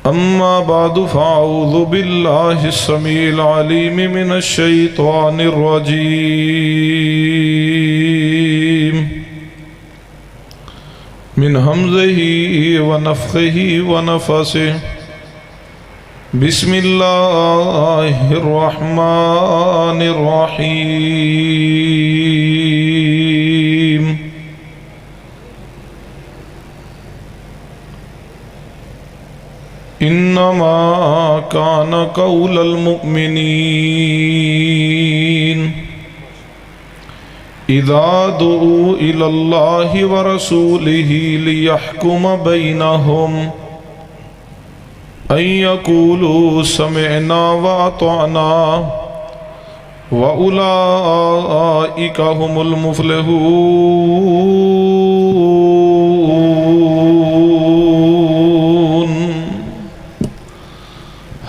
أما بعد فأعوذ بالله السميع العليم من الشيطان الرجيم من همزه ونفخه ونفسه بسم الله الرحمن الرحيم إنما كان قول المؤمنين إذا دعوا إلى الله ورسوله ليحكم بينهم أن يقولوا سمعنا وأطعنا وأولئك هم المفلحون۔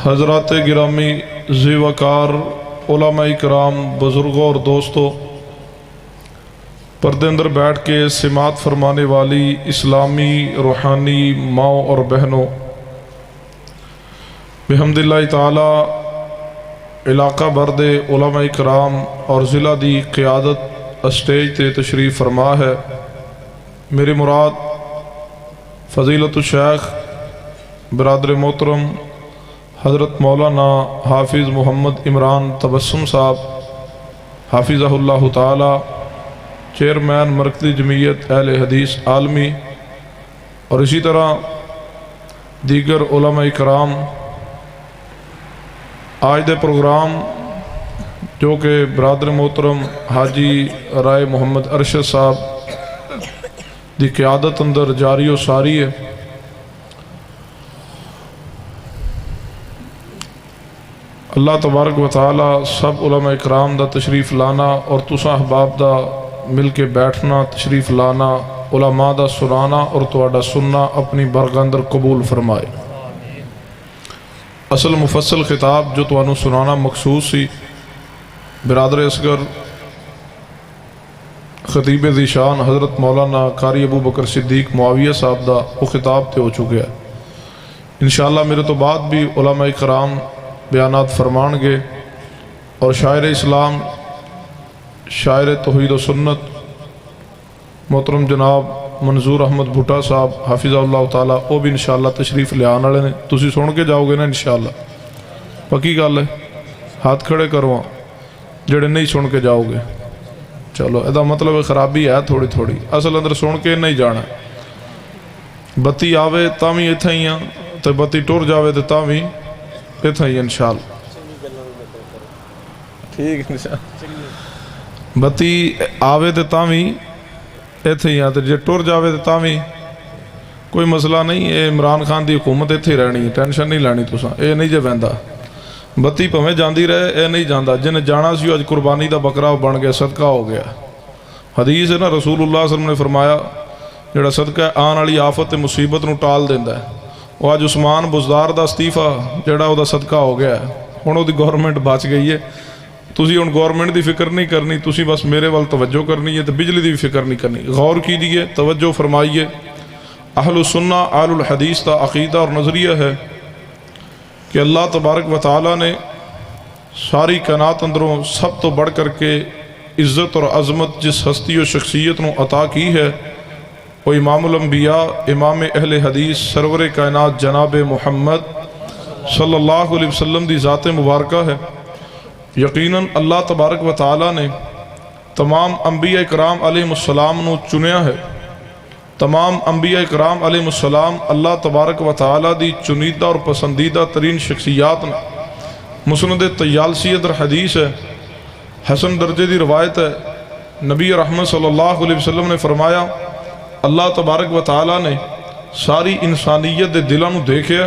حضرات گرامی ذی وقار علماء اکرام بزرگوں اور دوستوں، پردے اندر بیٹھ کے سماعت فرمانے والی اسلامی روحانی ماؤں اور بہنوں، بحمد اللہ تعالی علاقہ برد علماء اکرام اور ضلع دی قیادت اسٹیج تے تشریف فرما ہے۔ میری مراد فضیلت الشیخ برادر محترم حضرت مولانا حافظ محمد عمران تبسم صاحب حافظہ اللہ تعالی، چیئرمین مرکزی جمعیت اہل حدیث عالمی، اور اسی طرح دیگر علماء اکرام۔ آج دے پروگرام جو کہ برادر محترم حاجی رائے محمد ارشد صاحب دی قیادت اندر جاری و ساری ہے۔ اللہ تبارک و تعالی سب علماء اکرام دا تشریف لانا اور تساں احباب دا مل کے بیٹھنا، تشریف لانا، علماء دا سنانا اور تواڈا سننا اپنی برگاہ اندر قبول فرمائے۔ اصل مفصل خطاب جو تانوں سنانا مخصوص سی، برادر اصغر خطیب ذیشان حضرت مولانا قاری ابو بکر صدیق معاویہ صاحب دا وہ خطاب تے ہو چکے ہیں۔ انشاءاللہ میرے تو بعد بھی علماء اکرام بیانات فرمان گے، اور شاعر اسلام، شاعر توحید و سنت محترم جناب منظور احمد بھٹا صاحب حافظہ اللہ تعالی وہ بھی انشاءاللہ تشریف لے آنے والے نے۔ تسی سن کے جاؤ گے نا انشاءاللہ؟ پکی گل ہے؟ ہاتھ کھڑے کرو جڑے نہیں سن کے جاؤ گے۔ چلو ادا مطلب خرابی ہے تھوڑی تھوڑی، اصل اندر سن کے نہیں جانا۔ بتی آوے تاں بھی اتھے ہی ہاں، تے بتی ٹر جاوے تے تاں بھی اتھے ہی انشاءاللہ۔ ٹھیک انشاءاللہ، بتی آوے تے تاں بھی اتھے ہی آتے، جے ٹر جاوے تے تاں بھی کوئی مسئلہ نہیں۔ اے عمران خان دی حکومت اتھے ہی رہنی، ٹینشن نہیں لانی تساں، اے نہیں جے ویندا بتی پہمیں جاندی رہے، اے نہیں جاندہ۔ جن جانا سی اج قربانی دا بکرا بن گیا، صدقہ ہو گیا۔ حدیث ہے نا، رسول اللہ صلی اللہ علیہ وسلم نے فرمایا جڑا صدقہ آن والی آفت تے مصیبت نو ٹال دیندا ہے، وہ اج عثمان بزدار دا استعفیٰ جڑا او دا صدقہ ہو گیا ہے، ہن او دی گورنمنٹ بچ گئی ہے۔ تسی ہن گورنمنٹ دی فکر نہیں کرنی، تسی بس میرے وال توجہ کرنی ہے، تو بجلی دی فکر نہیں کرنی۔ غور کیجئے، توجہ فرمائیے۔ اہل السنہ اہل الحدیث کا عقیدہ اور نظریہ ہے کہ اللہ تبارک و تعالی نے ساری کائنات اندروں سب تو بڑھ کر کے عزت اور عظمت جس ہستی و شخصیت نو عطا کی ہے، وہ امام الانبیاء، امام اہل حدیث، سرور کائنات جناب محمد صلی اللہ علیہ وسلم دی ذات مبارکہ ہے۔ یقیناً اللہ تبارک و تعالی نے تمام انبیاء اکرام علیہ السلام نو چنیا ہے۔ تمام انبیاء اکرام علیہ السلام اللہ تبارک و تعالی دی چنیدہ اور پسندیدہ ترین شخصیات نے۔ مسند طیالسی در حدیث ہے، حسن درجے دی روایت ہے، نبی رحمت صلی اللہ علیہ وسلم نے فرمایا اللہ تبارک و تعالی نے ساری انسانیت دے دلوں نو دیکھے،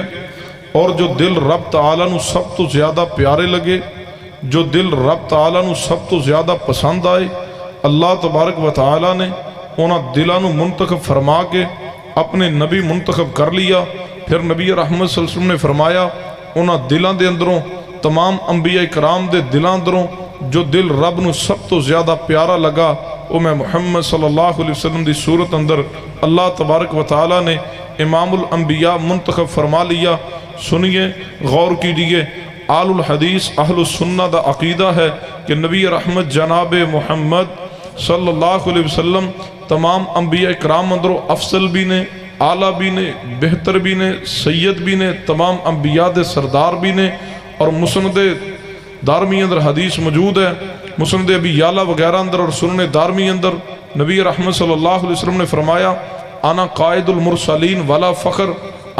اور جو دل رب تعالی نو سب تو زیادہ پیارے لگے، جو دل رب تعالیٰ نو سب تو زیادہ پسند آئے، اللہ تبارک و تعالیٰ نے انہاں دلوں نو منتخب فرما کے اپنے نبی منتخب کر لیا۔ پھر نبی رحمت صلی اللہ علیہ وسلم نے فرمایا انہاں دلوں دے اندروں، تمام انبیاء کرام دے دلوں اندروں جو دل رب نو سب تو زیادہ پیارا لگا، وہ میں محمد صلی اللہ علیہ وسلم دی صورت اندر اللہ تبارک و تعالیٰ نے امام الانبیاء منتخب فرما لیا۔ سنیے، غور کیجئے، آل الحدیث اہل السنہ دا عقیدہ ہے کہ نبی رحمت جناب محمد صلی اللہ علیہ وسلم تمام انبیاء اکرام اندروں افضل بھی نے، اعلیٰ بھی نے، بہتر بھی نے، سید بھی نے، تمام انبیاء دے سردار بھی نے۔ اور مسند دارمی اندر حدیث موجود ہے، مسند ابی یعلا وغیرہ اندر اور سنن دارمی اندر نبی رحمت صلی اللہ علیہ وسلم نے فرمایا انا قائد المرسلین ولا فخر،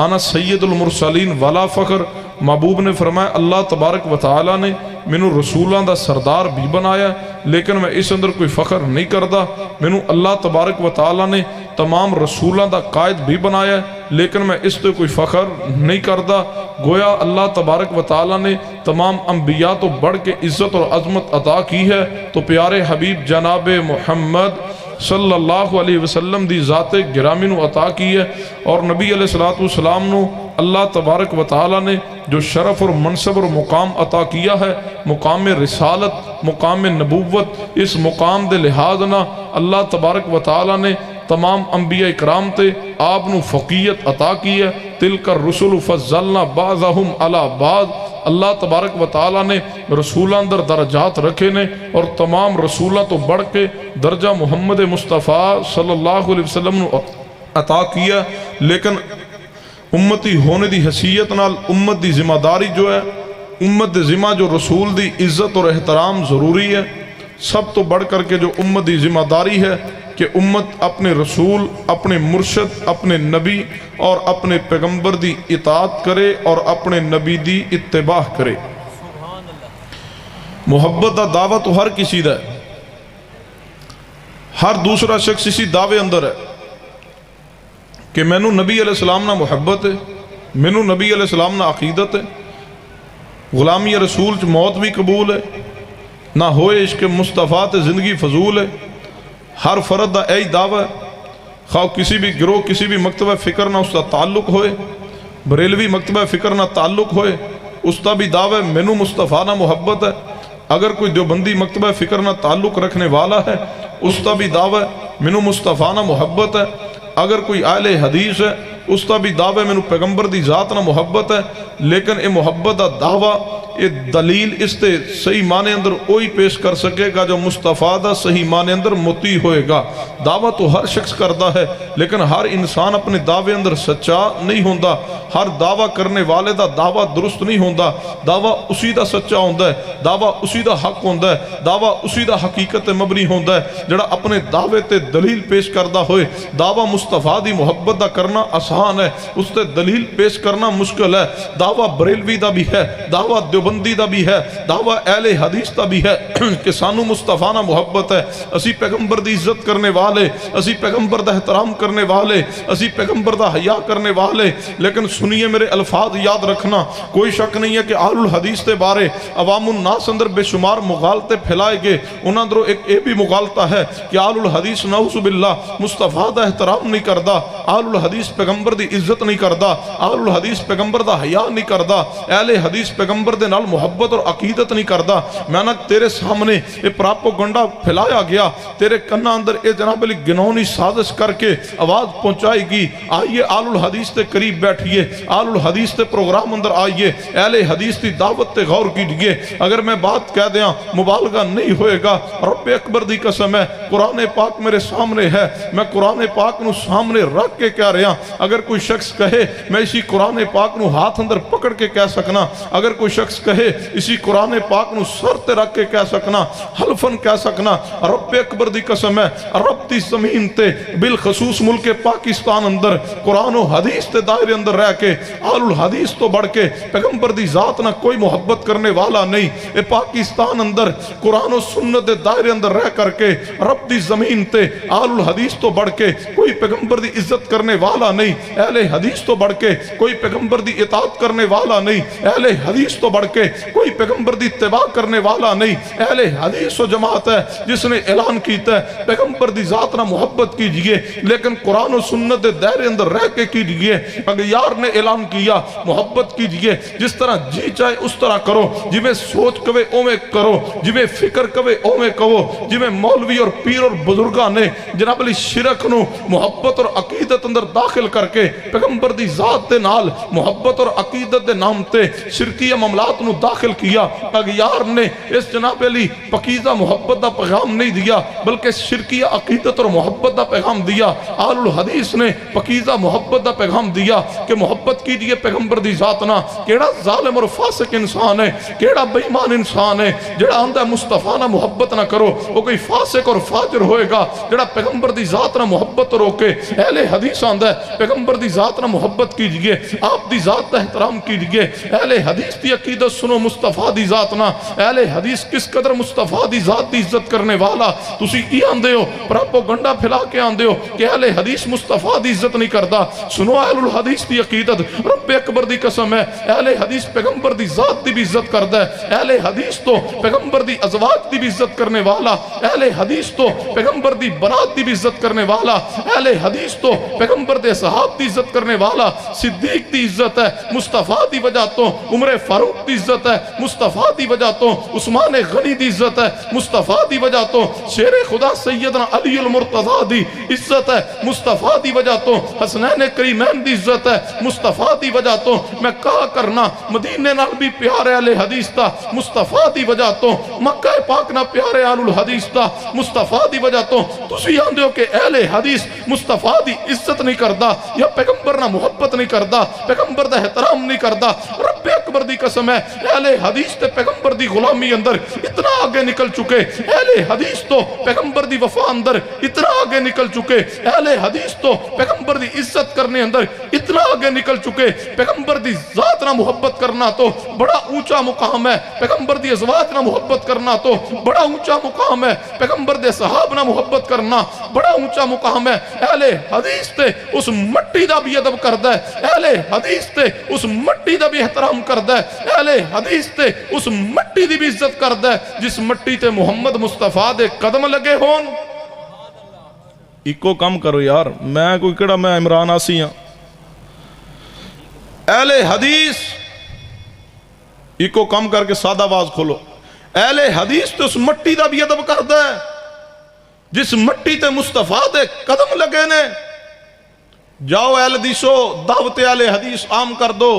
انا سید المرسلین ولا فخر۔ محبوب نے فرمایا اللہ تبارک و تعالیٰ نے مینوں رسولاں دا سردار بھی بنایا لیکن میں اس اندر کوئی فخر نہیں کردا۔ مینوں اللہ تبارک و تعالیٰ نے تمام رسولاں دا قائد بھی بنایا لیکن میں اس تے کوئی فخر نہیں کردا۔ گویا اللہ تبارک و تعالیٰ نے تمام انبیاء تو بڑھ کے عزت اور عظمت عطا کی ہے تو پیارے حبیب جناب محمد صلی اللہ علیہ وسلم دی ذات گرامی نو عطا کی ہے۔ اور نبی علیہ السلام نو اللہ تبارک و تعالیٰ نے جو شرف اور منصب اور مقام عطا کیا ہے، مقام رسالت، مقام نبوت، اس مقام دے لحاظ نہ اللہ تبارک و تعالیٰ نے تمام انبیاء اکرام تے آپ نو فقیت عطا کی ہے۔ تلک الرسل فضلنا بعضهم علی بعض، اللہ تبارک و تعالیٰ نے رسولاں اندر درجات رکھے نے اور تمام رسولاں تو بڑھ کے درجہ محمد مصطفیٰ صلی اللہ علیہ وسلم نو عطا کیا۔ لیکن امتی ہونے دی حیثیت نال امت دی ذمہ داری جو ہے، امت دی ذمہ جو رسول دی عزت اور احترام ضروری ہے۔ سب تو بڑھ کر کے جو امت دی ذمہ داری ہے کہ امت اپنے رسول، اپنے مرشد، اپنے نبی اور اپنے پیغمبر دی اطاعت کرے اور اپنے نبی دی اتباع کرے۔ محبت دا دعویٰ تو ہر کسی دا ہے، ہر دوسرا شخص اسی دعوے اندر ہے کہ مینوں نبی علیہ السلام نہ محبت ہے، مینوں نبی علیہ السلام نہ عقیدت ہے، غلامی رسول چ موت بھی قبول ہے، نہ ہوئے عشق مصطفیٰ تے زندگی فضول ہے۔ ہر فرد دا ایہی دعویٰ ہے، خواہ کسی بھی گروہ، کسی بھی مکتبہ فکر نہ اس کا تعلق ہوئے، بریلوی مکتبہ فکر نہ تعلق ہوئے، اس کا بھی دعویٰ ہے مینوں مصطفیٰ نہ محبت ہے۔ اگر کوئی دیوبندی مکتبہ فکر نہ تعلق رکھنے والا ہے، اس کا بھی دعویٰ ہے مینوں مصطفیٰ نہ محبت ہے۔ اگر کوئی اہل حدیث ہے، اس کا بھی دعویٰ مینوں پیغمبر دی ذات نہ محبت ہے۔ لیکن اے محبت دا دعویٰ، اے دلیل اس تے صحیح معنی اندر وہی پیش کر سکے گا جو مصطفیٰ دا صحیح معنی اندر مطیع ہوئے گا۔ دعویٰ تو ہر شخص کرتا ہے لیکن ہر انسان اپنے دعوے اندر سچا نہیں ہوندا، ہر دعویٰ کرنے والے دا دعویٰ درست نہیں ہوندا۔ دعویٰ اسی دا سچا ہوندا ہے، دعویٰ اسی دا حق ہوندا ہے، دعویٰ اسی دا حقیقت مبنی ہوندا ہے جڑا اپنے دعوے تے دلیل پیش کردا ہوئے۔ دعویٰ مصطفیٰ دی محبت دا کرنا آسان ہے، اس تے دلیل پیش کرنا مشکل ہے۔ دعویٰ بریلوی دا بھی ہے، دعویٰ دیوبندی دا بھی ہے، دعویٰ اہل حدیث دا بھی ہے کہ سانو مصطفیٰ نہ محبت ہے، اسی پیغمبر دی عزت کرنے والے، اسی پیغمبر دا احترام کرنے والے، اسی پیغمبر دا حیا کرنے والے۔ لیکن سنیے میرے الفاظ یاد رکھنا، کوئی شک نہیں ہے کہ اہل الحدیث دے بارے عوام الناس اندر بے شمار مغالطے پھیلائے گئے۔ انہاں اندروں ایک اے بھی مغالطہ ہے کہ اہل الحدیث نعوذ باللہ مصطفیٰ دا احترام نہیں کردا، اہل الحدیث پیغمبر دی عزت نہیں کردا، اہل الحدیث پیغمبر دا حیا نہیں کردا، اہل حدیث پیغمبر دے نال محبت اور عقیدت نہیں کردا۔ میں نہ تیرے سامنے یہ پراپوگنڈا پھیلایا گیا، تیرے کنا اندر اے جناب علی گنہونی سازش کر کے آواز پہنچائے گی، آئیے آل الحدیث تے قریب بیٹھئے، آل الحدیث تے پروگرام اندر آئیے، اہل حدیث تی دعوت تے غور کیجئے۔ اگر میں بات کہہ دیاں مبالغہ نہیں ہوئے گا، رب اکبر دی قسم ہے، قرآن پاک میرے سامنے ہے، میں قرآن پاک نو سامنے رکھ کے کہہ رہا۔ اگر کوئی شخص کہے میں اسی قرآن پاک نو ہاتھ اندر پکڑ کے کہہ سکنا، اگر کوئی شخص کہے اسی قرآن پاک نو سر تے رکھ کے کہہ سکنا، حلفن کہہ سکنا، رب اکبر دی قسم ہے، رب دی زمین تے بالخصوص ملک پاکستان اندر قرآن و حدیث تے دائرے اندر رہ کے آل الحدیث تو بڑھ کے پیغمبر دی ذات نہ کوئی محبت کرنے والا نہیں۔ اے پاکستان اندر قرآن و سنت دے دائرے اندر رہ کر کے رب دی زمین تے آل الحدیث تو بڑھ کے کوئی پیغمبر دی عزت کرنے والا نہیں۔ اہل حدیث تو بڑھ کے کوئی پیغمبر دی اطاعت کرنے والا نہیں، اہل حدیث تو بڑھ کے کوئی پیغمبر دی اتباع کرنے والا نہیں۔ اہل حدیث و جماعت ہے جس نے اعلان کیتا ہے پیغمبر دی ذات نہ محبت کیجئے لیکن قرآن و سنت دے دائرے اندر رہ کے کیجئے۔ اگر یار نے اعلان کیا محبت کیجئے، جس طرح جی چاہے اس طرح کرو، جی میں سوچ کوے اوے کرو، جی میں فکر کوے اوے کہو، جی میں مولوی اور پیر اور بزرگاں نے جناب علی شرک نو محبت اور عقیدت اندر داخل کر کے پیغمبر دی ذات دے نال محبت اور عقیدت دے نام تے شرکیہ معاملات نو داخل کیا۔ اغیار نے اس جناب علی پاکیزہ محبت دا پیغام نہیں دیا بلکہ شرکیہ عقیدت اور محبت دا پیغام دیا۔ آل الحدیث نے پاکیزہ محبت دا پیغام دیا کہ محبت کیجئے پیغمبر دی ذات نہ۔ کیڑا ظالم اور فاسق انسان ہے، کیڑا بے ایمان انسان ہے جڑا آندہ مصطفیٰ نہ محبت نہ کرو، وہ کوئی فاسق اور فاجر ہوئے گا جڑا پیغمبر دی ذات نہ محبت روکے۔ اہل حدیث آندہ ہے پیغمبر دی ذات نہ محبت کیجئے، آپ دی ذات کا احترام کیجئے۔ اہل حدیث دی عقیدت سنو مصطفیٰ دی ذات نہ۔ اہل حدیث کس قدر مصطفیٰ دی ذات دی عزت کرنے والا، تسی کی آندے ہو پراپوگنڈا پھیلا کے آندے ہو کہ اہل حدیث مصطفیٰ دی عزت نہیں کردا۔ سنو اہل الحدیث دی عقیدت، رب اکبر دی قسم ہے اہل حدیث پیغمبر دی ذات دی بھی عزت کردا ہے۔ اہل حدیث تو پیغمبر دی ازواج دی بھی عزت کرنے والا، اہل حدیث تو پیغمبر دی بنات دی بھی عزت کرنے والا، اہل حدیث تو پیغمبر دے صحاب دی عزت کرنے والا۔ صدیق دی عزت ہے مصطفیٰ دی وجہ تو، عمر فاروق دی عزت ہے مصطفیٰ دی وجہ تو، عثمان غنی دی عزت ہے مصطفیٰ دی وجہ تو، شیر خدا سیدنا علی المرتضی دی عزت ہے مصطفیٰ دی وجہ تو، حسنین کریمین دی عزت ہے مصطفیٰ دی وجہ تو۔ میں کہا کرنا مدینے نال بھی پیارے اہل حدیث تا مصطفیٰ دی وجہ تو، مکہ پاک نہ پیارے اہل الحدیث تا مصطفیٰ دی وجہ تو۔ تسی آندے ہو کہ اہل حدیث مصطفیٰ دی عزت نہیں کردا یا پیغمبر نہ محبت نہیں کردا، پیغمبر دا احترام نہیں کردا۔ رب اکبر دی قسم ہے اہل حدیث تے پیغمبر دی غلامی اندر اتنا آگے نکل چکے، اہل حدیث تو پیغمبر دی وفا اندر اتنا آگے نکل چکے، اہل حدیث تو پیغمبر دی عزت کرنے اندر اتنا آگے نکل چکے۔ پیغمبر دی ذات نہ محبت کرنا تو بڑا اونچا مقام ہے، پیغمبر دی ازواج نہ محبت کرنا تو بڑا اونچا مقام ہے، پیغمبر دے صحاب نہ محبت کرنا بڑا اونچا مقام ہے۔ اہل حدیث تے اس مٹی دا بھی ادب کردا ہے، اہل حدیث تے اس مٹی دا بھی احترام کردا ہے، اہل حدیث تے اس مٹی دی بھی عزت کردا ہے جس مٹی تے محمد مصطفیٰ دے قدم لگے ہون۔ ایکو کم کرو یار، میں کوئی کڑا میں عمران آسی ہاں۔ اہل حدیث ایکو کم کر کے سادہ آواز کھولو، اہل حدیث تو اس مٹی دا بھی ادب کردا ہے جس مٹی تے مصطفیٰ دے قدم لگے نے۔ جاؤ اہل حدیثو دعوت اہل حدیث عام کر دو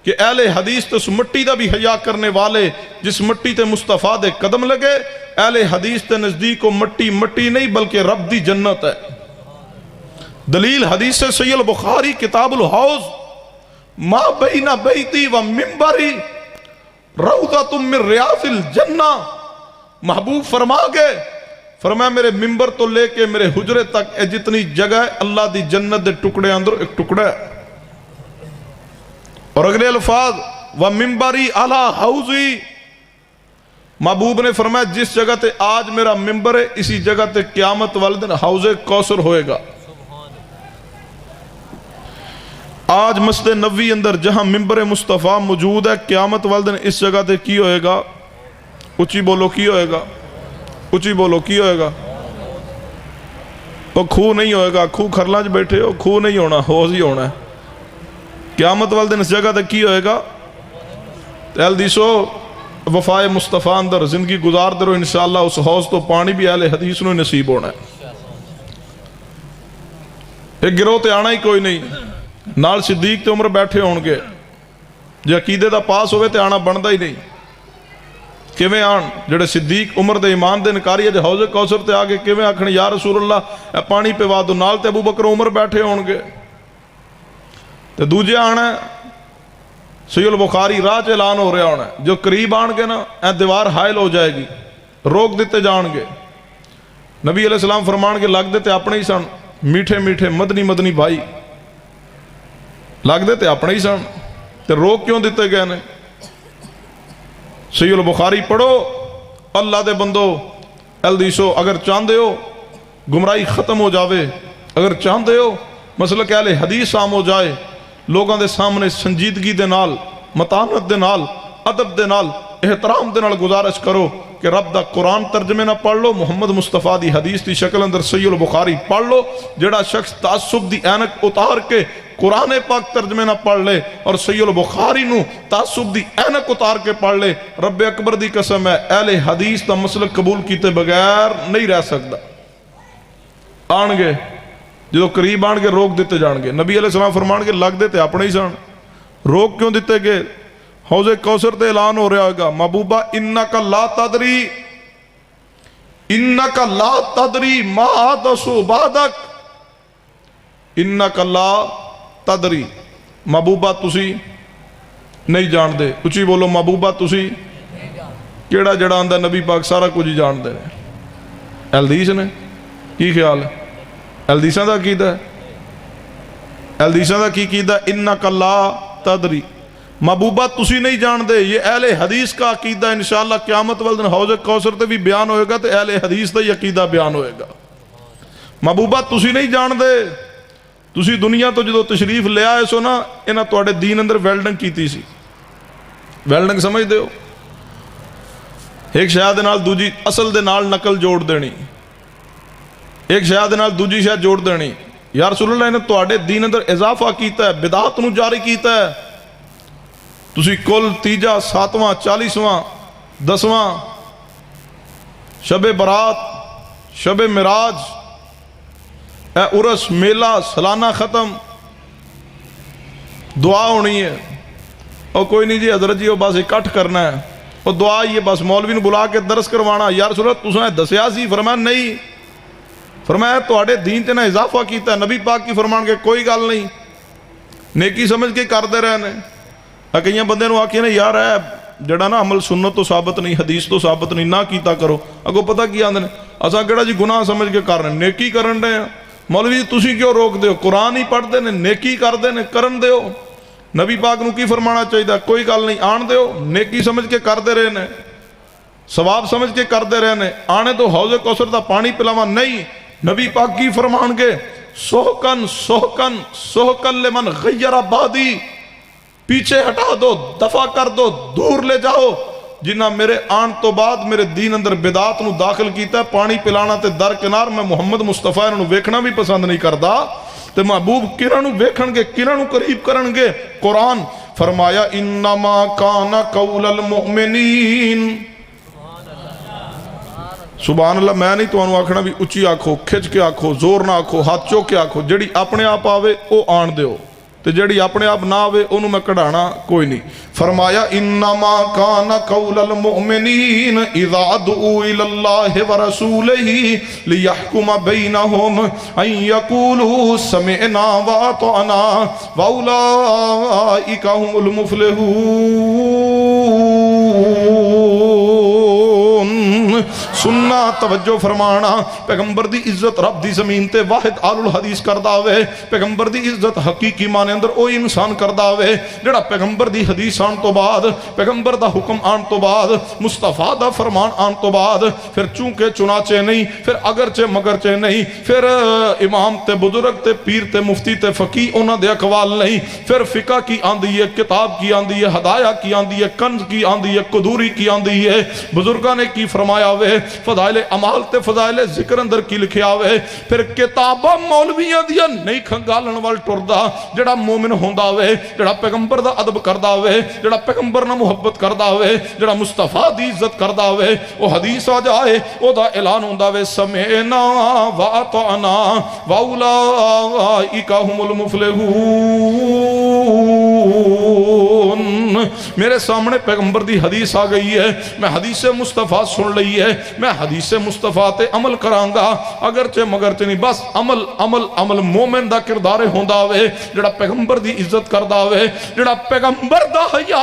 کہ اہل حدیث تو اس مٹی دا بھی حیا کرنے والے جس مٹی تے مصطفیٰ دے قدم لگے۔ اہل حدیث تے نزدیک کو مٹی مٹی نہیں بلکہ رب دی جنت ہے۔ دلیل حدیث صحیح البخاری کتاب الحوض، ما بین بیتی و منبری روضۃ من ریاض الجنہ۔ محبوب فرما گئے، فرمایا میرے منبر تو لے کے میرے حجرے تک اے جتنی جگہ ہے اللہ دی جنت دے ٹکڑے اندر ایک ٹکڑا ہے۔ اور اگلے الفاظ و منبری علی حوضی، محبوب نے فرمایا جس جگہ تے آج میرا منبر ہے اسی جگہ تے قیامت والے دن حوض کوثر ہوئے گا۔ آج مسجد نبوی اندر جہاں منبر مصطفیٰ موجود ہے قیامت والے دن اس جگہ تے کی ہوئے گا؟ اچھی بولو کی ہوئے گا؟ اچھی بولو کی ہوئے گا؟ وہ کھو نہیں ہوئے گا، کھو کھرلاج بیٹھے ہو، کھو نہیں ہونا، حوض ہی ہونا ہے۔ قیامت والے دن اس جگہ تے کی ہوئے گا؟ اہل حدیثو وفائے مصطفیٰ اندر زندگی گزار دے رہو، انشاءاللہ اس حوض تو پانی بھی اہل حدیث نو نصیب ہونا ہے۔ ایک گروہ تے آنا ہی کوئی نہیں، نال صدیق تے عمر بیٹھے ہون گے، جے عقیدے دا پاس ہوئے تے آنا بندا ہی نہیں۔ کیویں آن جڑے صدیق عمر دے ایمان دے انکاری ہے حوض کوثر تے آگے کیویں آکھن یا رسول اللہ اے پانی پہ وادو، نال تے ابو بکر عمر بیٹھے ہون گے۔ تے دوجے آنا ہے صحیح البخاری راہ چ اعلان ہو رہا ہونا ہے، جو قریب آن گے نا اے دیوار حائل ہو جائے گی، روک دیتے جان گے۔ نبی علیہ السلام فرمان کے لگ دیتے اپنے ہی سن، میٹھے میٹھے مدنی مدنی بھائی لگ دیتے اپنے ہی سن، تے روک کیوں دیتے گئے نے؟ صحیح البخاری پڑھو، اللہ دے بندو الدیسو اگر چاندے ہو گمراہی ختم ہو جاوے، اگر چاندے ہو ਮਸਲਕ ਅਹਿਲੇ ਹਦੀਸ ਸਾਹਮ ਹੋ ਜਾਏ, ਲੋਕਾਂ ਦੇ ਸਾਹਮਣੇ ਸੰਜੀਦਗੀ ਦੇ ਨਾਲ, ਮਤਾਨਤ ਦੇ ਨਾਲ, ਅਦਬ ਦੇ ਨਾਲ, ਇਹਤਰਾਮ ਦੇ ਨਾਲ ਗੁਜ਼ਾਰਿਸ਼ ਕਰੋ کہ رب دا قرآن ترجمے نہ پڑھ لو، محمد مصطفیٰ دی حدیث دی شکل اندر صحیح البخاری پڑھ لو. جڑا شخص تعصب دی اینک اتار کے قرآن پاک ترجمے نہ پڑھ لے اور صحیح البخاری نو تعصب دی اینک اتار کے پڑھ لے، رب اکبر دی قسم ہے اہل حدیث دا مسلک قبول کیتے بغیر نہیں رہ سکتا. آن گے جدو قریب آن گے روک دیتے جان گے. نبی علیہ السلام فرمان کے لگ دیتے اپنے ہی سن، روک کیوں دیتے گے؟ حوض کوثر تے اعلان ہو رہا ہوگا، محبوبہ انکا لا تدری، انکا لا تدری ما حدث بعدک، انکا لا تدری. محبوبہ تسی نہیں جان دے. اچھی بولو محبوبہ تسی کیڑا جڑا آندہ نبی پاک سارا کچھ ہی جان دے. حدیث نے کی خیال ہے؟ حدیثاں دا عقیدہ ہے، حدیثاں دا کی عقیدہ؟ انکا لا تدری، محبوبہ تسی نہیں جان دے. یہ اہل حدیث کا عقیدہ انشاءاللہ قیامت والدن حوض کوثر تے بھی بیان ہوئے گا، تو اہل حدیث دا یہ عقیدہ بیان ہوئے گا. محبوبہ تسی نہیں جان دے. تسی دنیا تو جدو تشریف لے آئے سو نا، انہاں توڑے دین اندر ویلڈنگ کیتی سی. ویلڈنگ سمجھ دے ہو؟ ایک شاید نال دوجی اصل دے نال نقل جوڑ دینی، ایک شاید نال دوجی شاید جوڑ دینی. یا رسول اللہ نے توڑے دین اندر اضافہ کیتا ہے، بدعات نو جاری کیتا ہے. تسی کل تیجا، ساتواں، 40واں، 10واں، شب برات، شب معراج، اے عرس، میلہ، سالانہ ختم، دعا ہونی ہے. اور کوئی نہیں جی حضرت جی وہ بس اکٹھ کرنا ہے، اور دعا یہ بس مولوی نے بلا کے درس کروانا. یا رسول اللہ تساں دسیا سی؟ فرمایا نہیں. فرمایا توڑے دین تے نہ اضافہ کیتا ہے. نبی پاک کی فرمان کے کوئی گل نہیں، نیکی سمجھ کے کر دے رہے ہیں. کئی بندے نو آکھے نے یار ہے جڑا نا عمل سنت تو ثابت نہیں، حدیث تو ثابت نہیں، نہ کیتا کرو. اگو پتہ کی آندے نے اساں کیڑا جی گناہ سمجھ کے کر رہے ہیں، نیکی کرن رہے ہیں. مولوی جی تسی کیوں روک دیو؟ قرآن ہی پڑھ دے نے، نیکی کر دے نے، کرن دیو. نبی پاک نو کی فرمانا چاہیے؟ کوئی گل نہیں، آن دیو. نیکی سمجھ کے کر دے رہے نے، ثواب سمجھ کے کر دے رہے نے. آنے تو حوض کوثر دا پانی پلاوا نہیں. نبی پاک کی فرمان کے سوکن سوکن سوکن لمن غیر بادی، پیچھے ہٹا دو، دفع کر دو، دور لے جاؤ جنہ میرے آن تو بعد میرے دین اندر بدعات نو داخل کیتا ہے. پانی پلانا تے درکنار. میں محمد مصطفیٰ نو ویکھنا بھی پسند نہیں کردا، تے محبوب کنہاں نو ویکھن گے، کنہاں نو قریب کرن گے؟ قرآن فرمایا انما کان قول المؤمنین. سبحان اللہ. میں نہیں تو انہوں آکھنا بھی اچھی آکھو، کھچ کے آکھو، زور نہ آکھو، ہاتھ چوک کے آکھو. جڑی اپنے آپ آوے او آن دیو، تے جڑی اپنے آپ نہ آوے انہوں میں کڑھانا کوئی نہیں. فرمایا انما کان قول المؤمنین اذا دعوا الی اللہ ورسولہ لیحکم بینہم ان یقولوا سمعنا واطعنا واولئک هم المفلحون. سننا توجہ فرمانا. پیغمبر دی عزت رب دی زمین تے واحد آل الحدیث کردہ ہوئے. پیغمبر دی عزت حقیقی معنی اندر اوہی انسان کردہ ہوئے جڑا پیغمبر دی حدیث آن تو بعد، پیغمبر دا حکم آن تو بعد، مصطفیٰ دا فرمان آن تو بعد پھر چونکہ چنانچہ نہیں، پھر اگرچہ مگرچہ نہیں، پھر امام تے بزرگ تے پیر تے مفتی تے فقی انہاں دے اقوال نہیں، پھر فقہ کی آندی ہے، کتاب کی آندی ہے، ہدایہ کی آندی ہے، کنز کی آندی ہے، قدوری کی آندی ہے. بزرگاں نے کی فرمایا ہوئے، فضائل عمال تے فضائل ذکر اندر کی لکھیا ہوئے. پھر کتابہ مولویاں دیا نہیں کھنگالن وال ٹردہ. جڑا مومن ہوندہ ہوئے، جڑا پیغمبر دا ادب کردہ ہوئے، جڑا پیغمبر نہ محبت کردہ ہوئے، جڑا مصطفیٰ دی عزت کردہ ہوئے، وہ حدیث آ جائے او دا اعلان ہوندہ ہوئے سمعنا واطعنا واولئک هم المفلحون. میرے سامنے پیغمبر دی حدیث آ گئی ہے، میں حدیث مصطفیٰ سن لئی ہے، میں حدیث مصطفیٰ تے عمل کرانگا. اگرچہ مگرچہ نہیں، بس عمل عمل عمل. مومن دا کردار ہوندہ ہوئے جڑا پیغمبر دی عزت کردہ ہوئے، جڑا پیغمبر دا حیا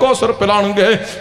ਕੌਸਰ ਪਿਲਾਣਗੇ।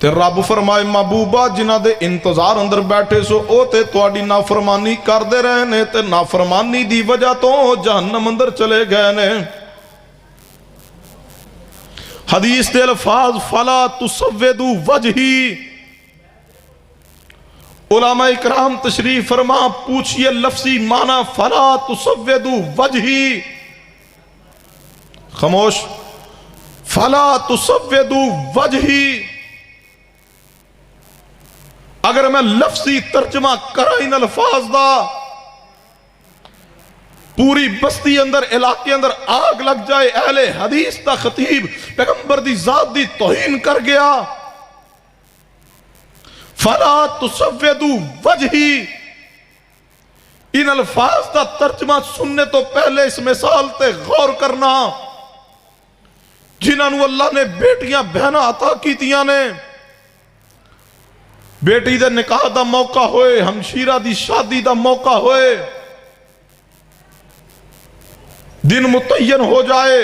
تے رب فرمائے محبوبہ جنہاں دے انتظار اندر بیٹھے سو او تے تواڈی نافرمانی کردے رہے نے تے نافرمانی دی وجہ تو جہنم اندر چلے گئے نے۔ حدیث دے الفاظ فلا تسودوا وجہی، علماء اکرام تشریف فرما پوچھئے لفظی معنی فلا تسودوا وجہی، خاموش، فلا تسودوا وجہی، اگر میں لفظی ترجمہ کرا ان الفاظ دا پوری بستی اندر علاقے اندر آگ لگ جائے، اہل حدیث دا خطیب پیغمبر دی ذات دی توہین کر گیا۔ فلا تسودوا وجہی، ان الفاظ دا ترجمہ سننے تو پہلے اس مثال تے غور کرنا، جنہاں نو اللہ نے بیٹیاں بہناں عطا کیتیاں نے، بیٹی دے نکاح دا موقع ہوئے، ہمشیرہ دی شادی دا موقع ہوئے، دن متعین ہو جائے،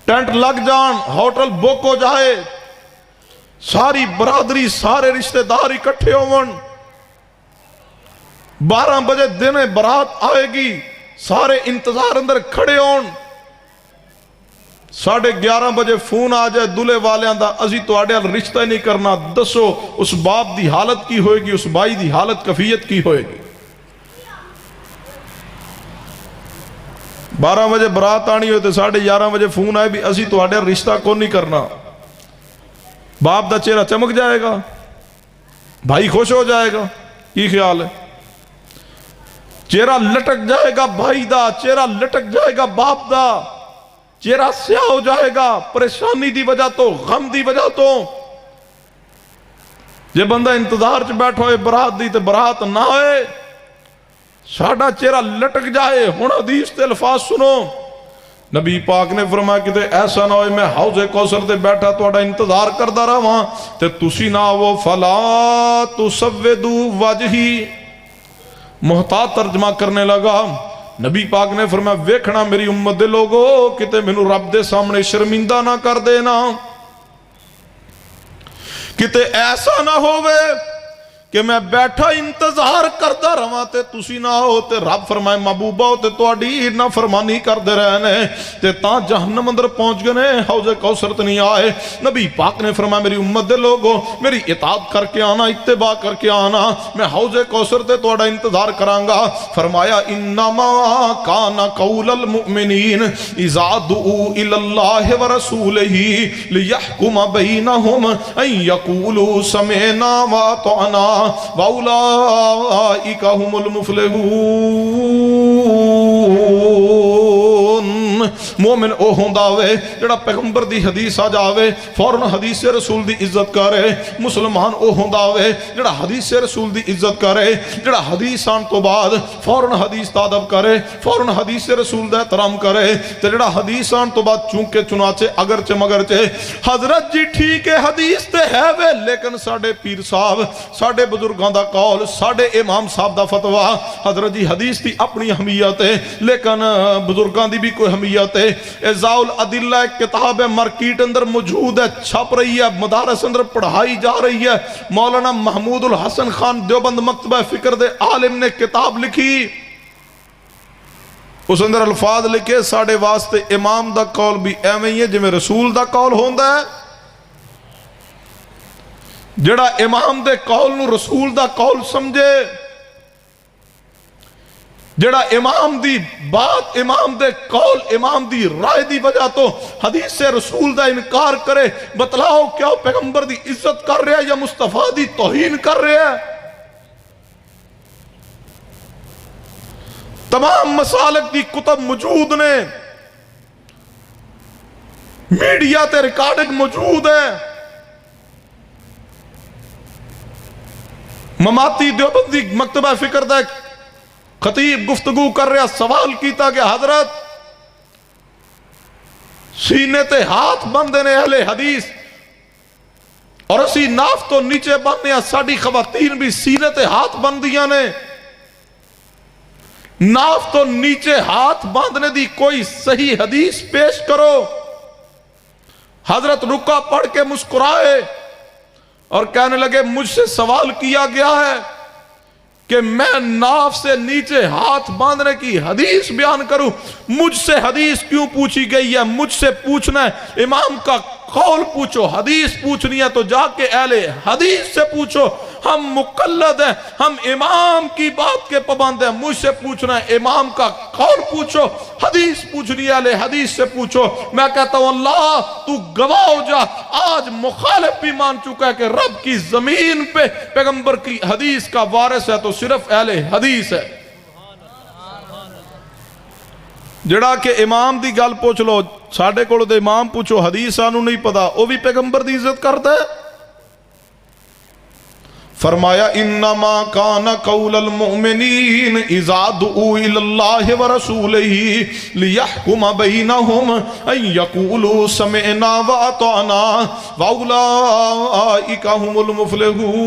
ٹینٹ لگ جان، ہوٹل بک ہو جائے، ساری برادری سارے رشتہ دار اکٹھے ہون، 12 بجے دن برات آئے گی، سارے انتظار اندر کھڑے ہون، 11:30 بجے فون آ جائے دلہے والیاں دا ازی تو آڑے رشتہ نہیں کرنا، دسو اس باپ دی حالت کی ہوئے گی، اس بائی دی حالت کفیت کی ہوئے گی۔ 12 بجے برات آنی ہوئے تو 11:30 بجے فون آئے بھی ازی تو آڑے رشتہ کو نہیں کرنا، باپ دا چہرہ چمک جائے گا، بھائی خوش ہو جائے گا، کی خیال ہے؟ چہرہ لٹک جائے گا بھائی دا، چہرہ لٹک جائے گا باپ دا، چہرہ سیاہ ہو جائے گا، پریشانی دی وجہ تو، غم دی وجہ تو۔ جے بندہ انتظار چ بیٹھو ہوئے برات دی تے برات نہ ہوئے، ساڑھا چہرہ لٹک جائے۔ ہن حدیث تے الفاظ سنو، نبی پاک نے فرمایا کہ ایسا نہ ہوئے میں حوض کوثر تے بیٹھا توڑا انتظار کردہ رہا تے تسی نہ وہ فلا تسودوا وجہی، محتاط ترجمہ کرنے لگا۔ نبی پاک نے فرمایا ویکھنا میری امت دے لوگو کتے مینوں رب دے سامنے شرمندہ نہ کر دینا، کتے ایسا نہ ہوئے کہ میں بیٹھا انتظار کردہ رہا تے تسی نہ ہو تے رب فرمائے محبوبہ ہو تے تواڈی نہ فرمانی کر دے رہنے تے تاں جہنم اندر پہنچ گئے، حوض کوثر تے نہیں آئے۔ نبی پاک نے فرمایا میری امت دے لوگو میری اطاعت کر کے آنا، اتباع کر کے آنا، میں حوض کوثر تے تواڈا انتظار کرانگا۔ فرمایا انما کان قول المؤمنین اذا دعوا الی اللہ ورسولہ لیحکم بینہم ان یقولوا سمعنا واطعنا وَأُولَئِكَ هُمُ الْمُفْلِحُونَ۔ مومن او ہوندا وے جڑا پیغمبر دی حدیث آ جاوے فوراً حدیث رسول دی عزت کرے، مسلمان او ہوندا وے جڑا حدیث رسول دی عزت کرے، جڑا حدیث آن تو بعد فوراً حدیث تادب کرے، فوراً حدیث رسول دا احترام کرے، تے جڑا حدیث آن تو بعد چونکہ چنانچہ اگرچہ مگرچہ حضرت جی ٹھیک ہے حدیث تے ہے وے لیکن ساڑھے پیر صاحب، ساڑھے بزرگاں دا قول، ساڑھے امام صاحب دا فتوہ، حضرت جی حدیث دی اپنی اہمیت ہے لیکن بزرگاں دی بھی کوئی اہمیت ہے۔ اعزاء العدلہ کتاب مارکیٹ اندر موجود ہے، چھپ رہی ہے، مدارس اندر پڑھائی جا رہی ہے، مولانا محمود الحسن خان دیوبند مکتبہ فکر دے عالم نے کتاب لکھی، اس اندر الفاظ لکھے ساڑھے واسطے امام دا قول بھی ایویں ہی ہے جی میں رسول دا قول ہوندہ ہے، جڑا امام دے قول نو رسول دا قول سمجھے، جڑا امام دی بات، امام دے قول، امام دی رائے دی وجہ تو حدیث سے رسول دا انکار کرے، بتلاؤ کیا پیغمبر دی عزت کر رہے ہیں یا مصطفیٰ دی توہین کر رہے ہیں؟ تمام مسالک دی کتب موجود نے، میڈیا تے ریکارڈنگ موجود ہے۔ مماتی دیوبندی مکتبہ فکر دا خطیب گفتگو کر رہا، سوال کیتا کہ حضرت سینے تے ہاتھ بندے نے اہل حدیث اور اسی ناف تو نیچے بندے ہیں، ساڑھی خواتین بھی سینے تے ہاتھ بندیاں نے، ناف تو نیچے ہاتھ باندھنے دی کوئی صحیح حدیث پیش کرو۔ حضرت رکع پڑھ کے مسکرائے اور کہنے لگے مجھ سے سوال کیا گیا ہے کہ میں ناف سے نیچے ہاتھ باندھنے کی حدیث بیان کروں، مجھ سے حدیث کیوں پوچھی گئی ہے؟ مجھ سے پوچھنا ہے امام کا قول پوچھو، حدیث پوچھنی ہے تو جا کے اہل حدیث سے پوچھو، ہم مقلد ہیں، ہم امام کی بات کے پابند ہیں، مجھ سے پوچھنا ہے امام کا قول پوچھو، حدیث پوچھنی ہے اہل حدیث سے پوچھو۔ میں کہتا ہوں اللہ تو گواہ ہو جا، آج مخالف بھی مان چکا ہے کہ رب کی زمین پہ پیغمبر کی حدیث کا وارث ہے تو صرف اہل حدیث ہے۔ جڑا کہ امام دی گل پوچھ لو، ساڑھے کولو دے امام پوچھو حدیث سانو نہیں پتا، وہ بھی پیغمبر دی عزت کرتا ہے۔ فرمایا انما کان قول المؤمنین اذا دعوا الی اللہ ورسولہ لیحکم بینہم ان یقولوا سمعنا واطعنا واولئک هم المفلحون۔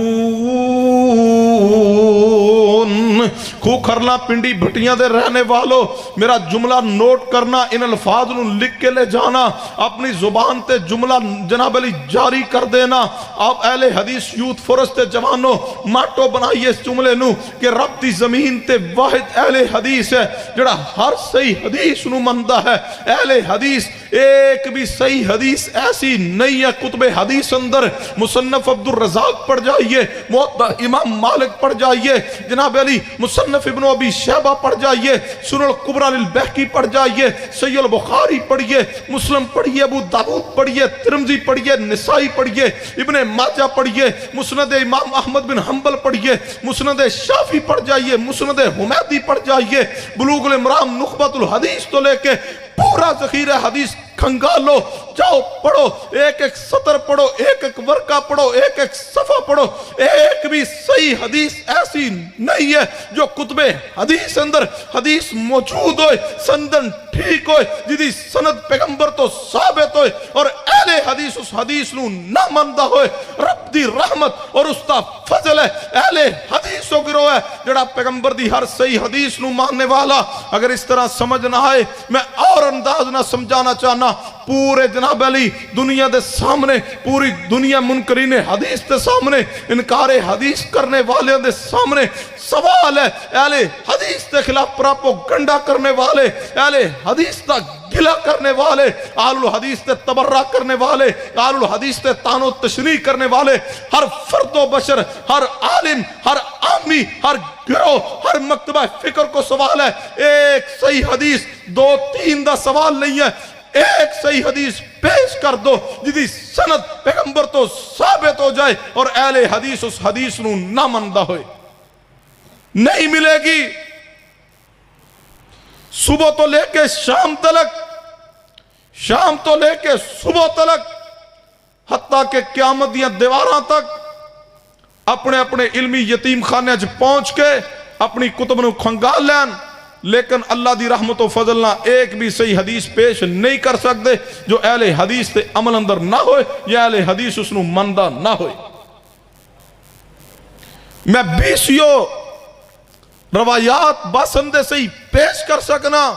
کھوکھرلا پنڈی بھٹیاں دے رہنے والو، میرا جملہ نوٹ کرنا، ان الفاظ نو لکھ کے لے جانا، اپنی زبان تے جملہ جناب علی جاری کر دینا۔ آپ اہل حدیث یوتھ فورس تے جوانوں ماٹو بنائیے اس جملے نو کہ رب دی زمین تے واحد اہل حدیث ہے جڑا ہر صحیح حدیث نو مندہ ہے۔ اہل حدیث ایک بھی صحیح حدیث ایسی نہیں ہے، کتب حدیث اندر مصنف عبد الرزاق پڑھ جائیے، موطا امام مالک پڑھ جائیے، جناب علی مصنف ابن ابی شیبہ پڑھ جائیے، سنن الکبریٰ للبیہقی پڑھ جائیے، صحیح البخاری پڑھیے، مسلم پڑھیے، ابو داؤد پڑھیے، ترمذی پڑھیے، نسائی پڑھیے، ابن ماجہ پڑھیے، مسند امام احمد بن حنبل پڑھیے، مسند شافعی پڑھ جائیے، مسند حمیدی پڑھ جائیے، بلوغ المرام نخبۃ الحدیث تو لے کے پورا ذخیرہ حدیث کھنگالو، جاؤ پڑھو، ایک ایک سطر پڑھو، ایک ایک ورقہ پڑھو، ایک ایک صفحہ پڑھو، ایک بھی صحیح حدیث ایسی نہیں ہے جو کتب حدیث اندر حدیث موجود ہوئے، سندن ٹھیک ہوئے، جدی سند پیغمبر تو ثابت ہوئے اور اہل حدیث اس حدیث نو نہ مندہ ہوئے۔ رب دی رحمت اور اس کا فضل ہے، اہل حدیث ہو گروہ ہے جڑا پیغمبر دی ہر صحیح حدیث نو ماننے والا۔ اگر اس طرح سمجھ نہ آئے، میں اور انداز نہ سمجھانا چاہنا، پورے جناب علی دنیا دے سامنے، پوری دنیا منکرین حدیث دے سامنے، انکار حدیث کرنے والے دے سامنے سوال ہے، اہل حدیث دے خلاف پراپوگنڈا کرنے والے، اہل حدیث دا گلہ کرنے والے، اہل الحدیث تے تبرہ کرنے والے، اہل الحدیث تے تانو تشریح کرنے والے، ہر فرد و بشر، ہر عالم، ہر عامی، ہر گروہ، ہر مکتبہ فکر کو سوال ہے۔ ایک صحیح حدیث دو تین دا سوال نہیں ہے، ایک صحیح حدیث پیش کر دو جدی سند پیغمبر تو ثابت ہو جائے اور اہل حدیث اس حدیث نو نہ مندہ ہوئے، نہیں ملے گی۔ صبح تو لے کے شام تلک، شام تو لے کے صبح تلک، حتیٰ کہ قیامت دیاں دیواراں تک اپنے اپنے علمی یتیم خانے چ پہنچ کے اپنی کتب نو کھنگال لین، لیکن اللہ دی رحمت و فضل نہ ایک بھی صحیح حدیث پیش نہیں کر سکتے جو اہل حدیث تے عمل اندر نہ ہوئے یا اہل حدیث اس نو مندہ نہ ہوئے۔ میں بیسیوں روایات باسندے سے ہی پیش کر سکنا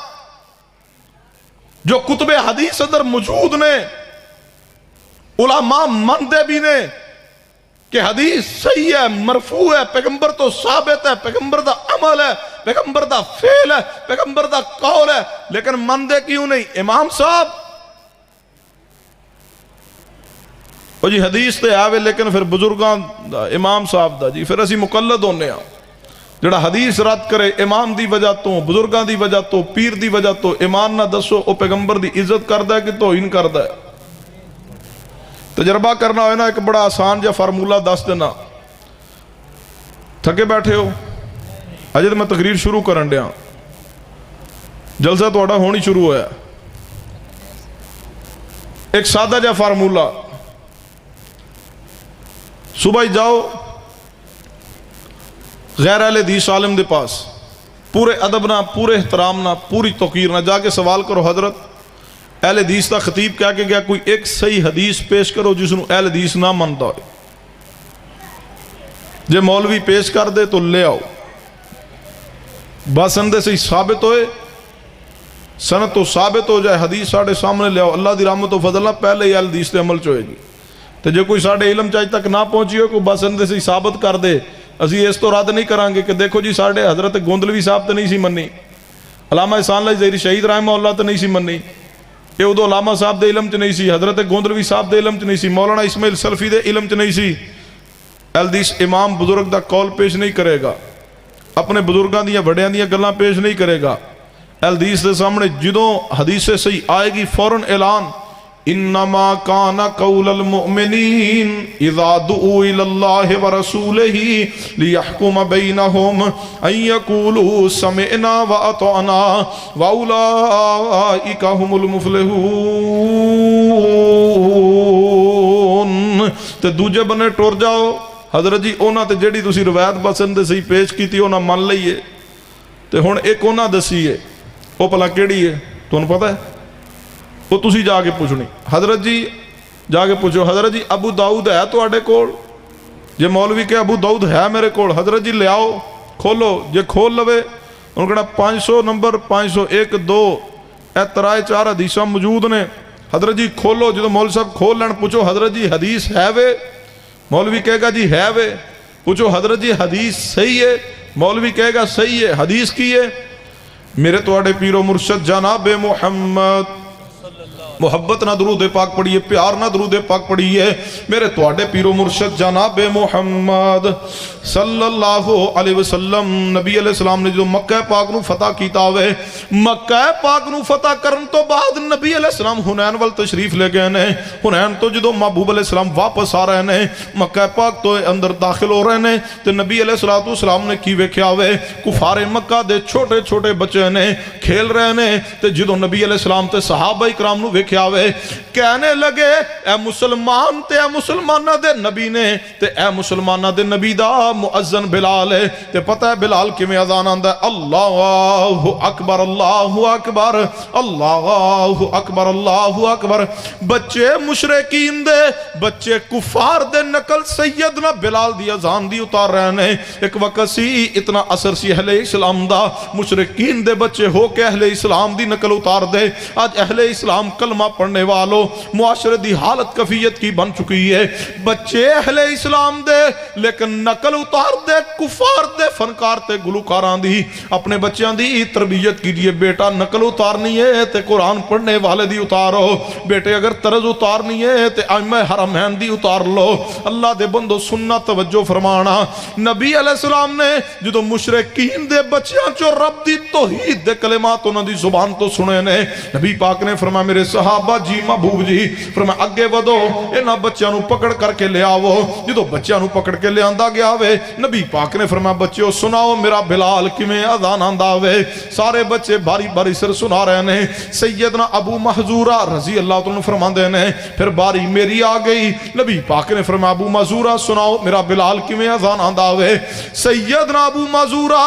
جو کتب حدیث اندر موجود نے، علماء مندے بھی نے کہ حدیث صحیح ہے، مرفوع ہے، پیغمبر تو ثابت ہے، پیغمبر دا عمل ہے، پیغمبر دا فعل ہے، پیغمبر دا قول ہے، لیکن مندے کیوں نہیں؟ امام صاحب وہ جی حدیث تے آوے لیکن پھر بزرگاں دا امام صاحب دا جی پھر اسی مقلد ہونے ہاں، جڑا حدیث رد کرے امام دی وجہ تو، بزرگاں دی وجہ تو، پیر دی وجہ تو، ایمان نہ دسو او پیغمبر دی عزت کردہ ہے کہ توہین کردہ ہے؟ تجربہ کرنا ہوئے نا، ایک بڑا آسان جا فارمولہ دس دینا۔ تھکے بیٹھے ہو؟ اجے تو میں تقریر شروع کرن دیا، جلسہ تو اڑا ہونی شروع ہوا ہے۔ ایک سادہ جا فارمولہ، صبح ہی جاؤ غیر اہل حدیث عالم دے پاس، پورے ادب نہ، پورے احترام نہ، پوری توقیر نہ، جا کے سوال کرو حضرت اہل حدیث دا خطیب کہہ کے گیا کوئی ایک صحیح حدیث پیش کرو جس نو اہل حدیث نہ منتا ہوئے، جے مولوی پیش کر دے تو لے آؤ، باسندے سے ہی ثابت ہوئے سند تو ثابت ہو جائے، حدیث ساڑھے سامنے لے آؤ، اللہ دی رحمت و فضل پہلے ہی حدیث تے عمل چوئے گی. تو جے کوئی ساڑھے علم چاہی تک نہ پہنچی ہو، کوئی بس اندے سے ثابت کر دے، اسی اس تو رد نہیں کرانگے کہ دیکھو جی ساڑھے حضرت گوندلوی صاحب تے نہیں سی منی، علامہ احسان اللہ زہری شہید رحمہ اللہ تے نہیں سی منی، یہ ادو علامہ صاحب دے علم چ نہیں سی، حضرت گوندلوی صاحب دے علم چ نہیں سی، مولانا اسماعیل سلفی دے علم چ نہیں سی. حدیث امام بزرگ دا قول پیش نہیں کرے گا، اپنے بزرگاں دیاں وڈیاں دیاں گلاں پیش نہیں کرے گا. حدیث دے سامنے جدوں حدیث صحیح آئے گی فوراً اعلان، انما کان قول المؤمنین اذا دعوا الی اللہ ورسولہ لیحکم بینہم ان یقولوا سمعنا واطعنا واولئک هم المفلحون. تے دوجے بنے ٹر جاؤ حضرت جی اونا تے جیڑی تسی روایت پسند سی پیش کیتی اونا من لئیے، تے ہن ایک اونا دسیے وہ پلا کیڑی ہے تو انہوں پتہ ہے، وہ تسی جا کے پوچھنی. حضرت جی جا کے پوچھو حضرت جی ابو داؤد ہے تو آڑے کول، جے مولوی کہ ابو داؤد ہے میرے کول، حضرت جی لے آؤ کھولو، جے کھول لوے انہوں کہنا 500 نمبر 501 2 اے ترائے 4 حدیثاں موجود نے. حضرت جی کھولو، جدو مولوی صاحب کھول لین پوچھو حضرت جی حدیث ہے وے، مولوی کہے گا جی ہے وے، پوچھو حضرت جی حدیث صحیح ہے، مولوی کہے گا صحیح ہے. حدیث کی ہے؟ میرے توڑے پیر و مرشد جناب محمد، محبت نہ درود پاک پڑھیے، پیار نہ درود پاک پڑھیے، میرے توڑے پیر و مرشد جناب محمد صلی اللہ علیہ وسلم. نبی علیہ السلام نے جو مکہ پاک نو فتح کیتا ہوئے، مکہ پاک نو فتح کرن تو بعد نبی علیہ السلام حنین وال تشریف لے گئے نے. حنین تو جدو محبوب علیہ السلام واپس آ رہے نے، مکہ پاک تو اندر داخل ہو رہے نے، تو نبی علیہ السلام نے کی ویکھیا ہوئے کفار مکہ دے چھوٹے چھوٹے بچے نے کھیل رہے نے. تو جدو نبی علیہ السلام تے صحابہ اکرام نو ویکھیا ہوئے کہنے لگے اے مسلمان تے اے مسلمانہ دے نبی نے، تے اے مسلمانہ دے نبی دا مؤذن بلال ہے. تے پتہ ہے بلال کی میں اذان آندہ ہے اللہ اکبر اللہ اکبر اللہ اکبر اللہ اکبر. بچے مشرکین دے، بچے کفار دے نقل سیدنا بلال دی اذان دی اتار رہے ہیں. ایک وقت سی اتنا اثر سی اہل اسلام دا، مشرکین دے بچے ہو کے اہل اسلام دی نقل اتار دے. آج اہل اسلام کلمہ پڑھنے والوں معاشرے دی حالت کفیت کی بن چکی ہے. بچے اہل اسلام دے لیکن نقل اتار دے کفار دے فنکار تے گلوکاران دی. اپنے بچیاں دی تربیت کیجئے، بیٹا نقل اتارنی ہے تے قرآن پڑھنے والے دی اتارو، بیٹے اگر طرز اتارنی ہے تے ائمہ حرمین دی اتار لو. اللہ دے بندو سننا توجہ فرمانا. نبی علیہ السلام نے جدو مشرکین دے بچیاں چو رب دی توحید دے کلمات انہاں دی زبان تو سنے نے، نبی پاک نے فرمایا میرے صحابہ جی محبوب جی فرمایا اگے ودو انہاں بچیاں نو پکڑ کر کے لے آو. جدو بچیاں نو پکڑ کے لے آندا گیا ہوئے، نبی پاک نے فرمایا بچیو سناؤ میرا بلال کیویں اذان آندا ہوئے. سارے بچے باری باری سر سنا رہے ہیں. سیدنا ابو محذورہ رضی اللہ عنہ فرماندے نے پھر باری میری آ گئی. نبی پاک نے فرمایا ابو محذورہ سناؤ میرا بلال کیویں اذان آندا ہوئے. سیدنا ابو محذورہ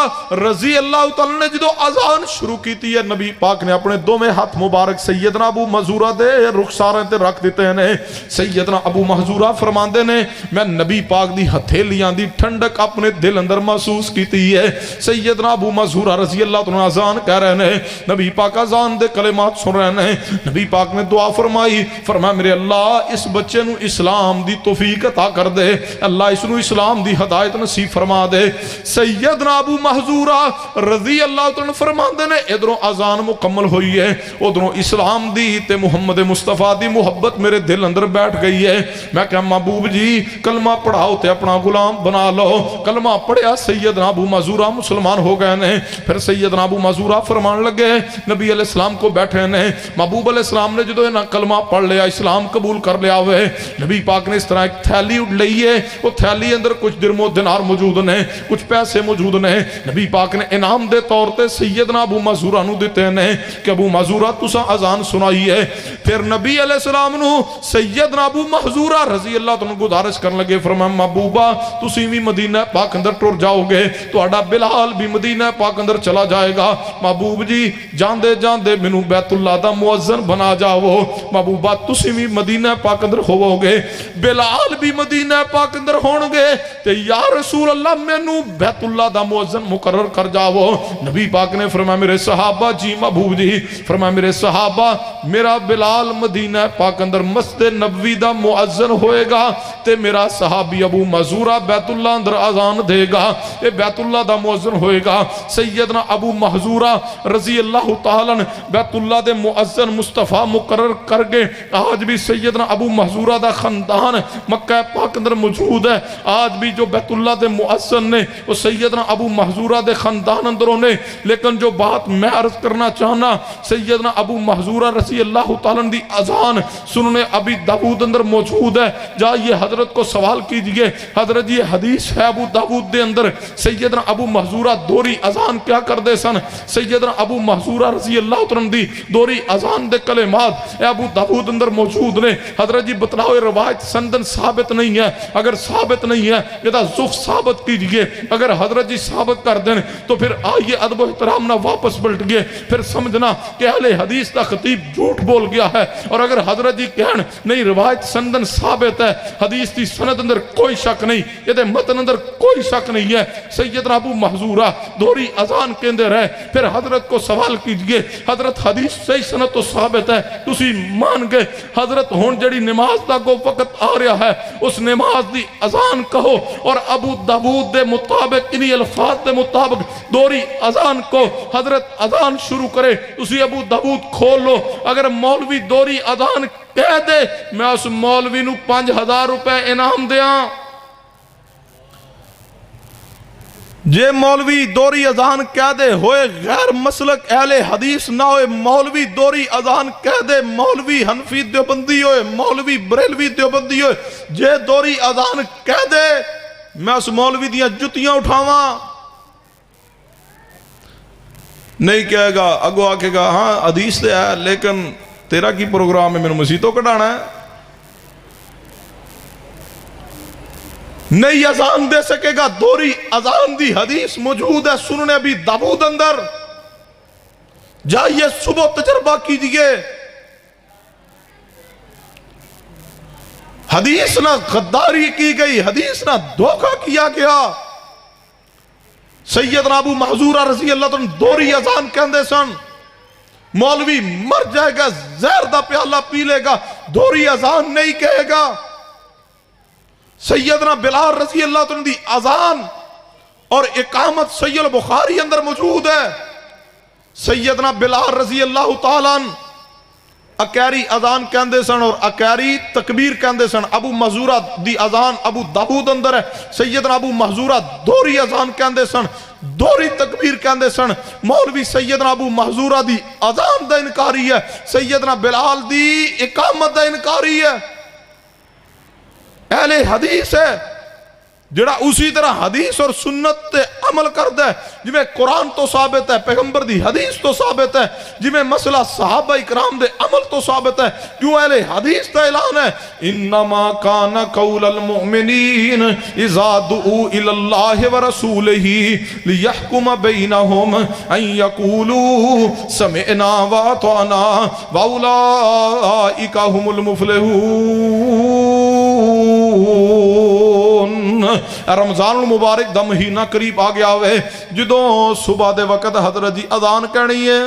رضی اللہ عنہ نے جدو اذان شروع کیتی ہے، نبی پاک نے اپنے دوویں ہاتھ مبارک سیدنا ابو محذورہ دے رخسارے تے رکھ دیتے ہیں. سیدنا ابو محذورہ فرماندے نے میں نبی پاک دی ہتھیلیاں دی ٹھنڈک اپنے دل اندر محسوس کیتی ہے. سیدنا ابو محذورہ رضی اللہ عنہ اذان کہہ رہے ہیں، نبی پاک اذان دے کلمات سن رہے ہیں. نبی پاک نے دعا فرمائی، فرمایا میرے اللہ اس بچے نو اسلام دی توفیق عطا کر دے، اللہ اس نو اسلام دی ہدایت نصیب فرما دے. سیدنا ابو محذورہ رضی اللہ عنہ فرماندے نے ادھروں اذان مکمل ہوئی ہے، ادھروں اسلام دی تے محمد مصطفیٰ دی محبت میرے دل اندر بیٹھ گئی ہے. میں کہا محبوب جی کلمہ پڑھاؤ تے اپنا غلام بنا لو. کلمہ پڑھیا سیدنا ابو محذورہ مسلمان ہو گئے نے. پھر سیدنا ابو محذورہ فرمان لگے نبی علیہ السلام کو بیٹھے نے. محبوب علیہ السلام نے جدو انہاں کلمہ پڑھ لیا، اسلام قبول کر لیا ہوئے، نبی پاک نے اس طرح ایک تھیلی اٹھ لئی ہے. وہ تھیلی اندر کچھ درم و دینار موجود نے، کچھ پیسے موجود نے. نبی پاک نے انعام دے طور تے سیدنا ابو محذورہ نو دیتے ہیں کہ ابو محذورہ تساں اذان سنائی ہے، پھر نبی علیہ السلام نو سیدنا ابو محذورہ رضی اللہ تعالیٰ گزارش کرن لگے، فرمایا محبوبہ تسی بھی مدینہ پاک اندر ٹر جاؤ گے، تہاڈا بلال بھی مدینہ پاک اندر چلا جائے گا، محبوب جی جاندے جاندے مینوں بیت اللہ دا مؤذن بنا جاؤ، محبوبہ تسی بھی مدینہ پاک اندر ہوو گے، بلال بھی مدینہ پاک اندر ہون گے، تے یا رسول اللہ مینوں بیت اللہ دا مؤذن مقرر کر جاؤ۔ نبی پاک نے فرمایا میرے صحابہ جی محبوب جی، فرمایا میرے صحابہ میرا بلال مدینہ پاک اندر مسجد نبوی دا مؤذن ہوئے گا، تے میرا صحابی ابو محذورہ بیت اللہ اندر اذان دے گا، اے بیت اللہ دا مؤذن ہوئے گا۔ سیدنا ابو محذورہ رضی اللہ تعالیٰ بیت اللہ دے مؤذن مصطفیٰ مقرر کر گئے۔ آج بھی سیدنا ابو محذورہ دا خاندان مکہ پاک اندر موجود ہے، آج بھی جو بیت اللہ دے مؤذن نے وہ سیدنا ابو محذورہ دے خاندان اندروں نے۔ لیکن جو بات میں عرض کرنا چاہنا، سیدنا ابو محذورہ رضی اللہ تعالیٰ دی اذان سننے ابی داود اندر موجود ہے، جائیے حضرت کو سوال کیجئے، حضرت یہ حدیث ہے ابو داود دے اندر، سیدنا ابو محذورہ دوری اذان کیا کر دے سن؟ سیدنا ابو محذورہ رضی اللہ تعالیٰ دی دوری اذان دے کلمات اے ابو داود اندر موجود نے۔ حضرت جی بتلاؤ روایت سندن ثابت نہیں ہے، اگر ثابت نہیں ہے یہ ضعف ثابت کیجئے، اگر حضرت جی ثابت کر دیں تو پھر آئیے ادب و احترام نہ واپس پلٹ گئے، پھر سمجھنا کہ اہل حدیث کا خطیب جھوٹ بول گیا ہے، اور اگر حضرت جی کہن نہیں روایت سندن ثابت ہے، حدیث کی سند اندر کوئی شک نہیں، یہ دے متن اندر کوئی شک نہیں ہے، سیدنا ابو محذورہ دوری اذان کے اندر ہے، پھر حضرت کو سوال کیجئے، حضرت حدیث صحیح سند تو ثابت ہے، تسی مان گئے، حضرت ہون جڑی نماز دا کو وقت آ رہا ہے اس نماز دی اذان کہو، اور ابو داود دے مطابق انہی الفاظ دے مطابق دوری اذان کو حضرت اذان شروع کرے، اسی ابو داود کھول لو، اگر مولوی دوری اذان کہہ دے میں اس مولوی نو 5000 روپے انعام دیاں۔ جے مولوی دوری اذان کہہ دے ہوئے غیر مسلک اہل حدیث نہ ہوئے، مولوی دوری اذان کہہ دے، مولوی حنفی دیوبندی ہوئے، مولوی بریلوی دیوبندی ہوئے، جے دوری اذان کہہ دے میں اس مولوی دیاں جتیاں اٹھاواں۔ نہیں کہے گا اگو آکے گا ہاں حدیث دے ہے لیکن تیرا کی پروگرام ہے، میں نے مسیحتوں کٹانا ہے، نہیں اذان دے سکے گا۔ دوری اذان دی حدیث موجود ہے سنن ابی داود اندر، جائیے صبح تجربہ کیجئے، حدیث نہ غداری کی گئی، حدیث نہ دھوکہ کیا گیا۔ سیدنا ابو محذورہ رضی اللہ عنہ دوری اذان کہندے سن، مولوی مر جائے گا زہر دا پیالہ پی لے گا، دوری اذان نہیں کہے گا۔ سیدنا بلال رضی اللہ عنہ دی اذان اور اقامت سید البخاری اندر موجود ہے، سیدنا بلال رضی اللہ تعالیٰ عنہ اکیری اذان کہندے سن اور اکیری تکبیر کہندے سن۔ ابو محذورہ دی اذان ابو داود اندر ہے، سیدنا ابو محذورہ دوری اذان کہندے سن، دوری تکبیر کہندے سن۔ مولوی سیدنا ابو محذورہ دی اذان دا انکاری ہے، سیدنا بلال دی اقامت دا انکاری ہے۔ اہل حدیث ہے جڑا اسی طرح حدیث اور سنت تے عمل کرتا ہے، جی میں قرآن تو ثابت ہے، پیغمبر دی حدیث تو ثابت ہے، جی میں مسئلہ صحابہ اکرام دے عمل تو ثابت ہے، کیوں اہل حدیث تا اعلان ہے انما کان قول المؤمنین اذا دعوا الی اللہ ورسولہ لیحکم بینہم ان یقولوا سمعنا واطعنا واولئک هم المفلحون۔ رمضان المبارک دا مہینہ قریب آ گیا ہوئے، جدوں صبح دے وقت حضرت جی اذان کہنی ہے،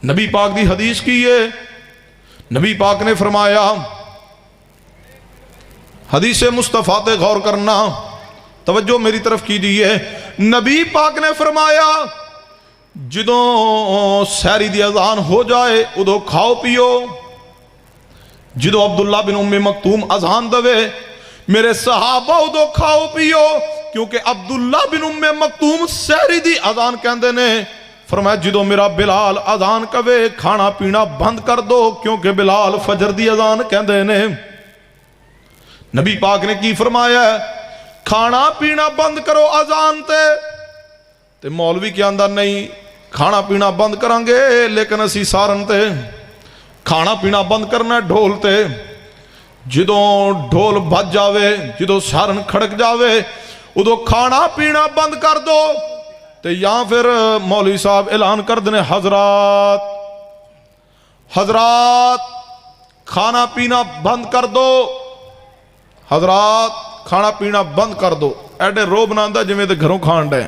نبی پاک دی حدیث کی ہے، نبی پاک نے فرمایا، حدیث مصطفیٰ تے غور کرنا، توجہ میری طرف کیجئے، نبی پاک نے فرمایا جدوں سحری دی اذان ہو جائے ادھو کھاؤ پیو۔ جدو عبداللہ بن ام مکتوم اذان دوے میرے صحابہ ادھو کھاؤ پیو، کیونکہ عبداللہ بن ام مکتوم سحری دی اذان کہندے نے۔ فرمایا جدو میرا بلال اذان کہے کھانا پینا بند کر دو، کیونکہ بلال فجر دی اذان کہندے نے۔ نبی پاک نے کی فرمایا ہے کھانا پینا بند کرو اذان تے مولوی کیا اندر نہیں کھانا پینا بند کریں گے لیکن اسی سارن تے ਖਾਣਾ ਪੀਣਾ ਬੰਦ ਕਰਨਾ ਢੋਲ ਤੇ। ਜਦੋਂ ਢੋਲ ਵੱਜ ਜਾਵੇ, ਜਦੋਂ ਸਾਰਨ ਖੜਕ ਜਾਵੇ, ਉਦੋਂ ਖਾਣਾ ਪੀਣਾ ਬੰਦ ਕਰ ਦੋ। ਤੇ ਜਾਂ ਫਿਰ ਮੌਲਵੀ ਸਾਹਿਬ ਐਲਾਨ ਕਰ ਦੇਣੇ, ਹਜ਼ਰਾਤ ਹਜ਼ਰਾਤ ਖਾਣਾ ਪੀਣਾ ਬੰਦ ਕਰ ਦੋ, ਹਜ਼ਰਾਤ ਖਾਣਾ ਪੀਣਾ ਬੰਦ ਕਰ ਦੋ। ਐਡੇ ਰੋਬ ਬਣਾਉਂਦਾ ਜਿਵੇਂ ਤੇ ਘਰੋਂ ਖਾਣ ਡਏ।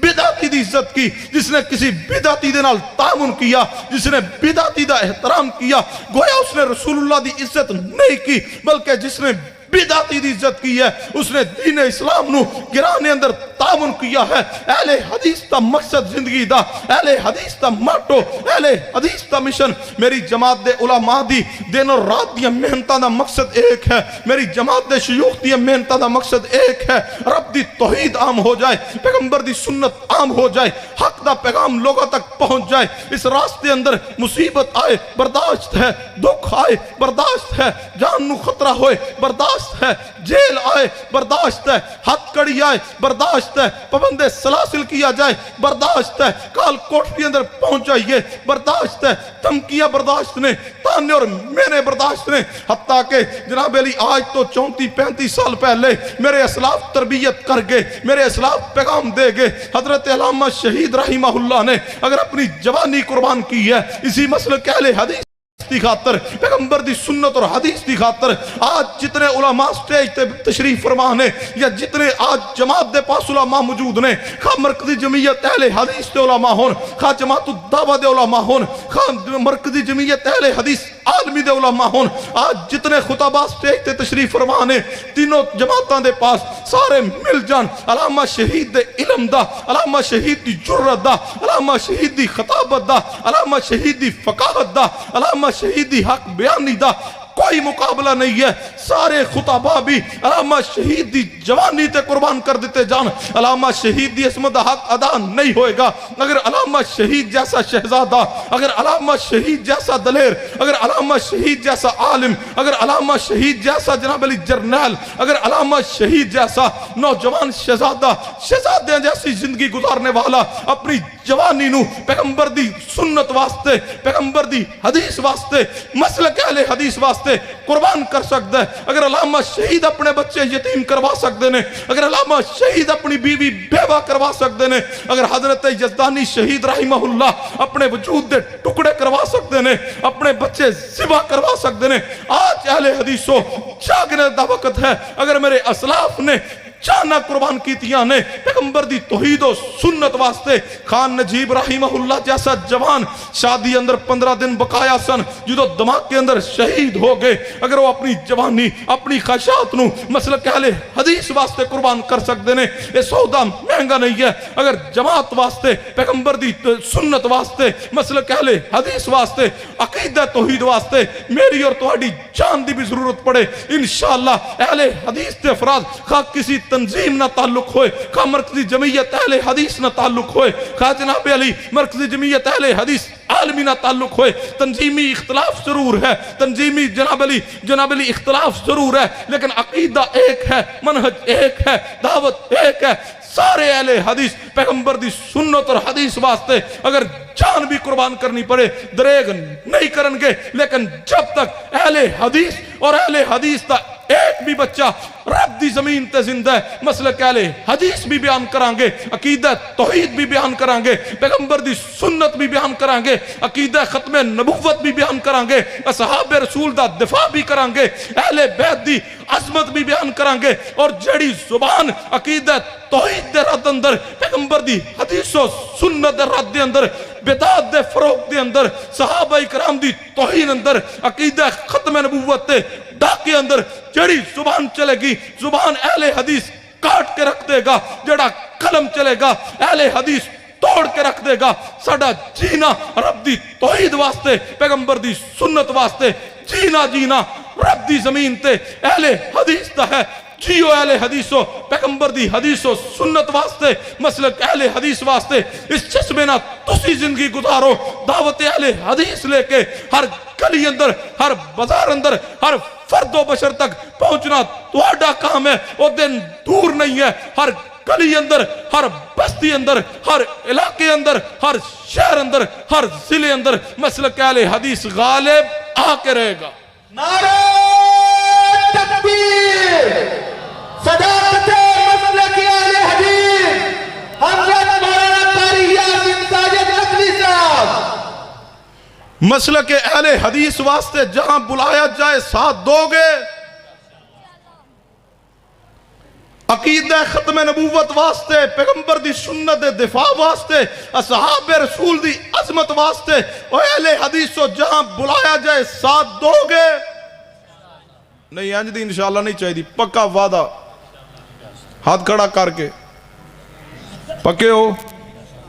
بدعتی دی عزت کی، جس نے کسی بدعتی دے نال تعاون کیا، جس نے بدعتی دا احترام کیا، گویا اس نے رسول اللہ دی عزت نہیں کی، بلکہ جس نے بدعتی دی عزت کی ہے اس نے دین اسلام نو گرانے اندر تعاون کیا ہے۔ اہل حدیث دا مقصد زندگی دا، اہل حدیث دا ماٹو، اہل حدیث دا مشن، میری جماعت دے علماء دی دن اور رات دی محنتاں دا مقصد ایک ہے، میری جماعت دے شیوخ دی محنتاں دا مقصد ایک ہے، رب دی توحید عام ہو جائے، پیغمبر دی سنت عام ہو جائے، حق دا پیغام لوگوں تک پہنچ جائے۔ اس راستے اندر مصیبت آئے برداشت ہے، دکھ آئے برداشت ہے، جان نو خطرہ ہوئے برداشت ہے، جیل آئے برداشت ہے، ہتھ کڑی آئے برداشت ہے، پابندِ سلاسل کیا جائے برداشت ہے، کال کوٹری اندر پہنچ جائیے برداشت ہے، دھمکیاں برداشت نے، تانے اور مینے برداشت نے، حتیٰ کہ جناب علی آج تو 34-35 سال پہلے میرے اسلاف تربیت کر گئے، میرے اسلاف پیغام دے گئے۔ حضرت علامہ شہید رحمہ اللہ نے اگر اپنی جوانی قربان کی ہے اسی مسلک اہل حدیث دی خاطر، پیغمبر دی سنت اور حدیث دی خاطر، آج جتنے علماء سٹیج تے تشریف فرما نے یا جتنے آج جماعت دے پاس علماء موجود نے، خواہ مرکزی جمعیت اہل حدیث دے علماء ہون، خواہ جماعت الدعوہ دے علماء ہون، خواہ مرکزی جمعیت اہل حدیث عالمی دے علماء ہون، آج جتنے خطباء سٹیج تے تشریف فرما نے، تینوں جماعتاں دے پاس سارے مل جان علامہ شہید دے علم دا، علامہ شہید دی جرت دا، علامہ شہید دی خطابت دا، علامہ شہید دی فقاہت دا، علامہ شہیدی حق بیانی دا کوئی مقابلہ نہیں ہے۔ سارے خطباء بھی علامہ شہید دی جوانی تے قربان کر دیتے جان، علامہ شہید دی عصمت حق ادا نہیں ہوئے گا اگر علامہ شہید جیسا شہزادہ، اگر علامہ شہید جیسا دلیر، اگر علامہ شہید جیسا عالم، اگر علامہ شہید جیسا جناب علی جرنیل، اگر علامہ شہید جیسا نوجوان شہزادہ، شہزادیاں جیسی زندگی گزارنے والا اپنی جوانی نو پیغمبر دی سنت واسطے، پیغمبر دی حدیث واسطے، مسلک اہل حدیث واسطے قربان کر سکتا ہے، اگر علامہ شہید اپنے بچے یتیم کروا سکتے ہیں، اگر علامہ شہید اپنی بیوی بیوہ کروا سکتے ہیں، اگر حضرت یزدانی شہید رحمہ اللہ اپنے وجود دے ٹکڑے کروا سکتے ہیں، اپنے بچے ذبح کروا سکتے ہیں، آج اہل حدیثوں جاگنے دا وقت ہے۔ اگر میرے اسلاف نے جانا قربان کیتیاں نے پیغمبر دی توحید و سنت واسطے، خان نجیب رحمہ اللہ جیسا جوان شادی اندر 15 دن بقایا سن، جدو دماغ کے اندر شہید ہو گئے، اگر وہ اپنی جوانی اپنی خواہشات نو مسلک اہل حدیث واسطے قربان کر سکتے ہیں، یہ سودا مہنگا نہیں ہے۔ اگر جماعت واسطے، پیغمبر دی سنت واسطے، مسلک اہل حدیث واسطے، عقیدہ توحید واسطے میری اور تہاڈی جان دی بھی ضرورت پڑے، انشاءاللہ اہل حدیث دے افراد خواہ کسی تنظیم نہ تعلق ہوئے، خواہ مرکزی جمعیت اہل حدیث نہ تعلق ہوئے، خواہ جناب علی مرکزی جمعیت اہل حدیث عالمی نہ تعلق ہوئے، تنظیمی اختلاف ضرور ہے، تنظیمی جناب علی اختلاف ضرور ہے، لیکن عقیدہ ایک ہے، منہج ایک ہے، دعوت ایک ہے۔ سارے اہل حدیث پیغمبر دی سنت اور حدیث واسطے اگر جان بھی قربان کرنی پڑے دریغ نہیں کرنگے، لیکن جب تک اہل حدیث اور اہل حدیث دا ایک بھی بچہ رب دی زمین تے زندہ ہے، مسلک اہل حدیث بھی بیان کرانگے، عقیدہ توحید بھی بیان کرانگے، پیغمبر دی سنت بھی بیان کرانگے، عقیدہ ختم نبوت بھی بیان کرانگے، اصحاب رسول دا دفاع بھی کرانگے، اہل بیت دی عظمت بھی بیان کرانگے، اور جڑی زبان عقیدہ توحید دے رد اندر، پیغمبر دی حدیث و سنت دے رد دے اندر، بدعت دے فروغ دے اندر، صحابہ کرام دی توہین اندر، عقیدہ ختم نبوت دے ڈاکے اندر جڑی زبان چلے گی، زبان اہل حدیث کاٹ کے رکھ دے گا، جڑا قلم چلے گا اہل حدیث توڑ کے رکھ دے گا۔ ساڈا جینا رب دی توحید واسطے، پیغمبر دی سنت واسطے، جینا رب دی زمین تے اہل حدیث دا ہے۔ جیو اہل حدیثو، پیغمبر دی حدیث و سنت واسطے، مسلک اہل حدیث واسطے، اس جذبے نہ تسی زندگی گزارو، دعوت اہل حدیث لے کے ہر گلی اندر، ہر بازار اندر، ہر فرد و بشر تک پہنچنا تہاڈا کام ہے، وہ دن دور نہیں ہے۔ ہر گلی اندر، ہر بستی اندر، ہر علاقے اندر، ہر شہر اندر، ہر ضلع اندر مسلک اہل حدیث غالب آ کے رہے گا۔ نعرہ تکبیر، صداقت مسلک اہل حدیث، حضرت مولانا قاری یاسین ساجد نقوی صاحب۔ مسلک اہل حدیث واسطے جہاں بلایا جائے ساتھ دو گے؟ عقیدہ ختم نبوت واسطے، پیغمبر دی سنت دے دفاع واسطے، اصحاب رسول دی عظمت واسطے، اور اہل حدیث جہاں بلایا جائے ساتھ دو گے؟ نہیں انج دی انشاءاللہ نہیں چاہیے دی، پکا وعدہ، ہاتھ کھڑا کر کے پکے ہو؟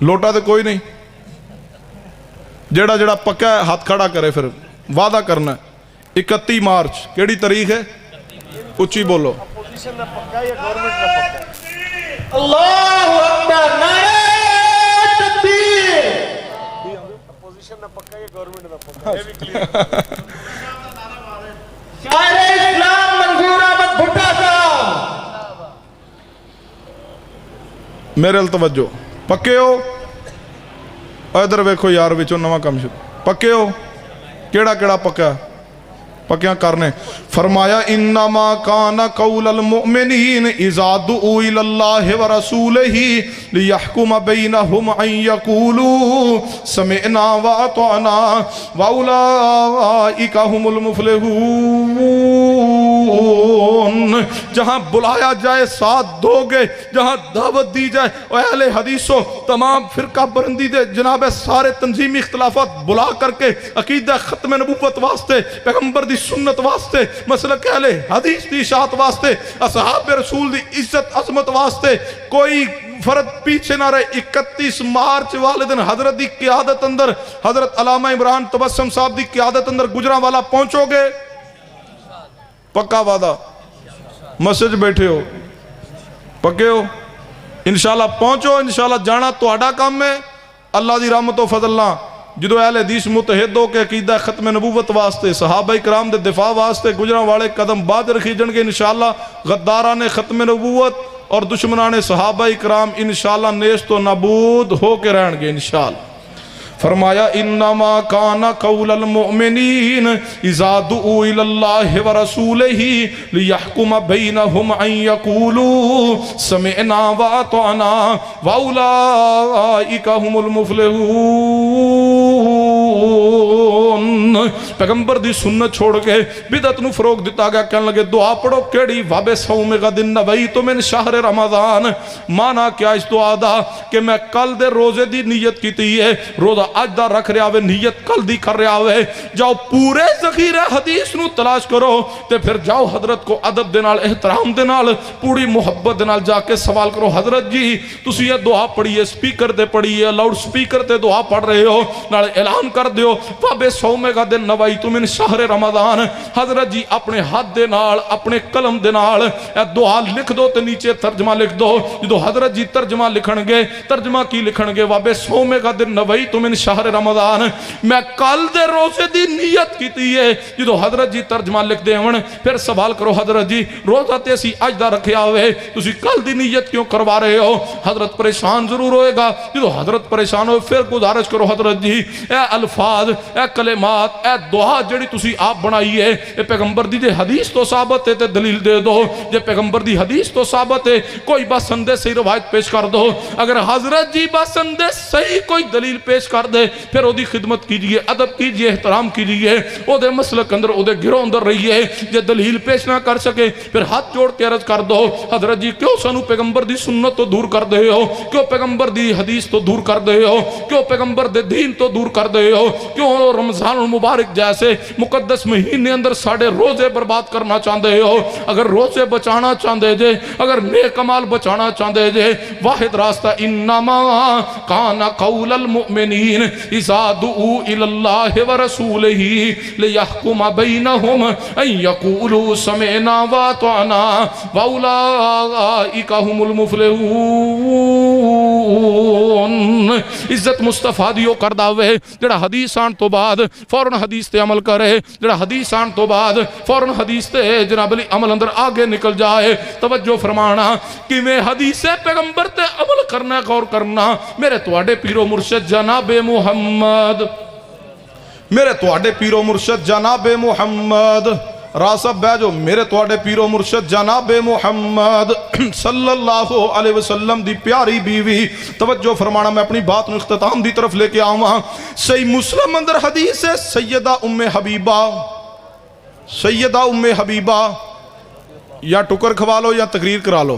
لوٹا تو کوئی نہیں، جڑا جڑا پکا ہے ہاتھ کھڑا کرے، پھر وعدہ کرنا ہے 31 مارچ کیڑی تاریخ ہے؟ اچھی بولو۔ اللہ اکبر، نعرہ تکبیر۔ شاعر اسلام منظور احمد بھٹا صاحب، میرے التوجہ، پکے ہو؟ ادھر ویکھو یار، وچوں نواں کم شروع، پکے ہو؟ کیڑا کیڑا پکا؟ پکیاں کرنے۔ فرمایا انما کان قول المؤمنین اذا دعوا الی اللہ ورسولہ لیحکم بینہم ان یقولوا سمعنا واطعنا واولئک هم المفلحون۔ جہاں بلایا جائے ساتھ دو گے، جہاں دعوت دی جائے، اور اہل حدیثوں تمام فرقہ برندی دے جناب سارے تنظیمی اختلافات بلا کر کے عقیدہ ختم نبوت واسطے، پیغمبر دی سنت واسطے، مسلک اہل حدیث دی اشاعت واسطے، اصحاب رسول دی عزت عظمت واسطے کوئی فرد پیچھے نہ رہے۔ 31 مارچ والدن حضرت دی قیادت اندر، حضرت علامہ عمران تبسم صاحب دی قیادت اندر گجرانوالا پہنچو گے؟ پکا وعدہ؟ مسجد بیٹھے ہو، پکے ہو؟ انشاءاللہ پہنچو، انشاءاللہ جانا تو آڈا کام میں اللہ دی رحمت و فضلنا۔ جدو اہل حدیث متحد ہو کے عقیدہ ختم نبوت واسطے، صحابہ کرام دے دفاع واسطے گجران والے قدم بعد رکھی جن کے، انشاءاللہ غداران ختم نبوت اور دشمنان صحابہ کرام انشاءاللہ نیست و نابود ہو کے رہن گے انشاءاللہ۔ فرمایا انما کان قول المؤمنین اذا دعوا الی اللہ ورسولہ لیحکم بینہم ان یقولوا سمعنا واطعنا واولئک هم المفلحون۔ پیغمبر دی سنت چھوڑ کے بدعت نو فروغ دیتا گیا، کہنے لگے دعا پڑھو کیڑی؟ واب صوم غد نویت من شہر رمضان۔ مانا کیا اس دعا دا کہ میں کل دے روزے دی نیت کیتی ہے، روزہ آج دا رکھ رہا ہوئے، نیت کل دی کر رہا ہوئے، جاؤ پورے ذخیرہ حدیث نو تلاش کرو، تے پھر جاؤ حضرت کو ادب دنال، احترام دنال، پوری محبت دنال جا کے سوال کرو، حضرت جی تسی یہ دعا پڑھئیے، سپیکر دے پڑھئیے، لاؤڈ سپیکر تے دعا پڑھ رہے ہو، نال اعلان کر دیو واب صوم غد نویت من شہر رمضان۔ حضرت جی اپنے ہاتھ دنال، اپنے قلم دنال اے دعا لکھ دو، تے نیچے ترجمہ لکھ دو۔ جدو حضرت جی ترجمہ لکھن گے، ترجمہ کی لکھن گے؟ واب صوم غد نویت من شہر رمضان، میں کل دے روزے دی نیت کیتی ہے۔ جدو حضرت جی ترجمہ لکھ دے ہون، پھر سوال کرو حضرت جی روزہ تے اسی اج دا رکھیا ہوئے، تسی کل دی نیت کیوں کروا رہے ہو؟ حضرت پریشان ضرور ہوئے گا۔ جدو حضرت پریشان ہوئے پھر گزارش کرو حضرت جی اے الفاظ، اے کلمات، اے دعا جڑی تسی آپ بنائی ہے، اے پیغمبر دی جے حدیث تو ثابت ہے تے دلیل دے دو، جے پیغمبر دی حدیث تو ثابت ہے کوئی بسندے صحیح روایت پیش کر دو۔ اگر حضرت جی بسندے صحیح کوئی دلیل پیش کر دے، پھر او دی خدمت کیجئے، ادب کیجئے، احترام کیجئے، او دے مسلک اندر، او دے گروہ اندر رہیے۔ جے دلیل پیش نہ کر سکے پھر ہاتھ جوڑ کے عرض کر دو حضرت جی کیوں سانو پیغمبر دی سنت تو دور کر دے ہو؟ کیوں پیغمبر دی حدیث تو دور کر دے ہو؟ کیوں پیغمبر دے دین تو دور کر دے ہو؟ کیوں رمضان المبارک جیسے مقدس مہینے اندر ساڑھے روزے برباد کرنا چاندے ہو؟ اگر روزے بچانا چاندے جے، اگر نیک عمال بچانا چاندے جے، واحد راستہ انما کان قول المؤمنین اذا دعوا الی اللہ ورسولہ لیحکم بینہم ان یقولوا سمعنا واطعنا واولئک هم المفلحون۔ عزت مصطفیٰ دیو کردہ ہوئے جڑا حدیث آن تو بعد فوراں حدیث تے عمل کرے، جڑا حدیث آن تو بعد فوراں حدیث تے جناب علی عمل اندر آگے نکل جائے۔ توجہ فرمانا کہ میں حدیث پیغمبر تے عمل کرنا، غور کرنا۔ میرے تواڈے پیرو مرشد جناب محمد، میرے تواڈے پیرو مرشد جناب محمد، راسب بیجو میرے تواڈے پیرو مرشد جناب محمد صلی اللہ علیہ وسلم دی پیاری بیوی۔ توجہ فرمانا، میں اپنی بات میں اختتام دی طرف لے کے آؤں۔ صحیح مسلم اندر حدیث ہے سیدہ ام حبیبہ، سیدہ ام حبیبہ، یا ٹکر کھوا لو یا تقریر کرا لو،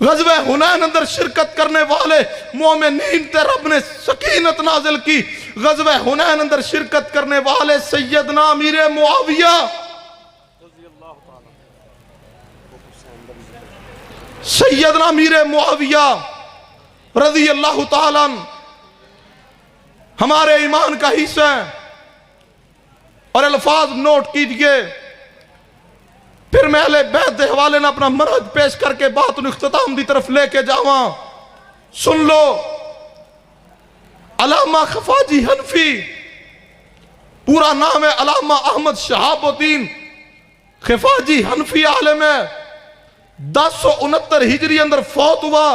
غزوہ حنین اندر شرکت کرنے والے مومنین تے رب نے سکینت نازل کی. غزوہ حنین اندر شرکت کرنے والے سیدنا امیر معاویہ رضی اللہ تعالیٰ ہمارے ایمان کا حصہ ہے. اور الفاظ نوٹ کیجئے. پھر میں اہل بیت دے حوالے نہ اپنا مرحج پیش کر کے بات اختتام دی طرف لے کے جاواں. سن لو. علامہ خفاجی حنفی، پورا نام ہے علامہ احمد شہاب الدین خفاجی حنفی، عالم ہے. 1069 ہجری اندر فوت ہوا.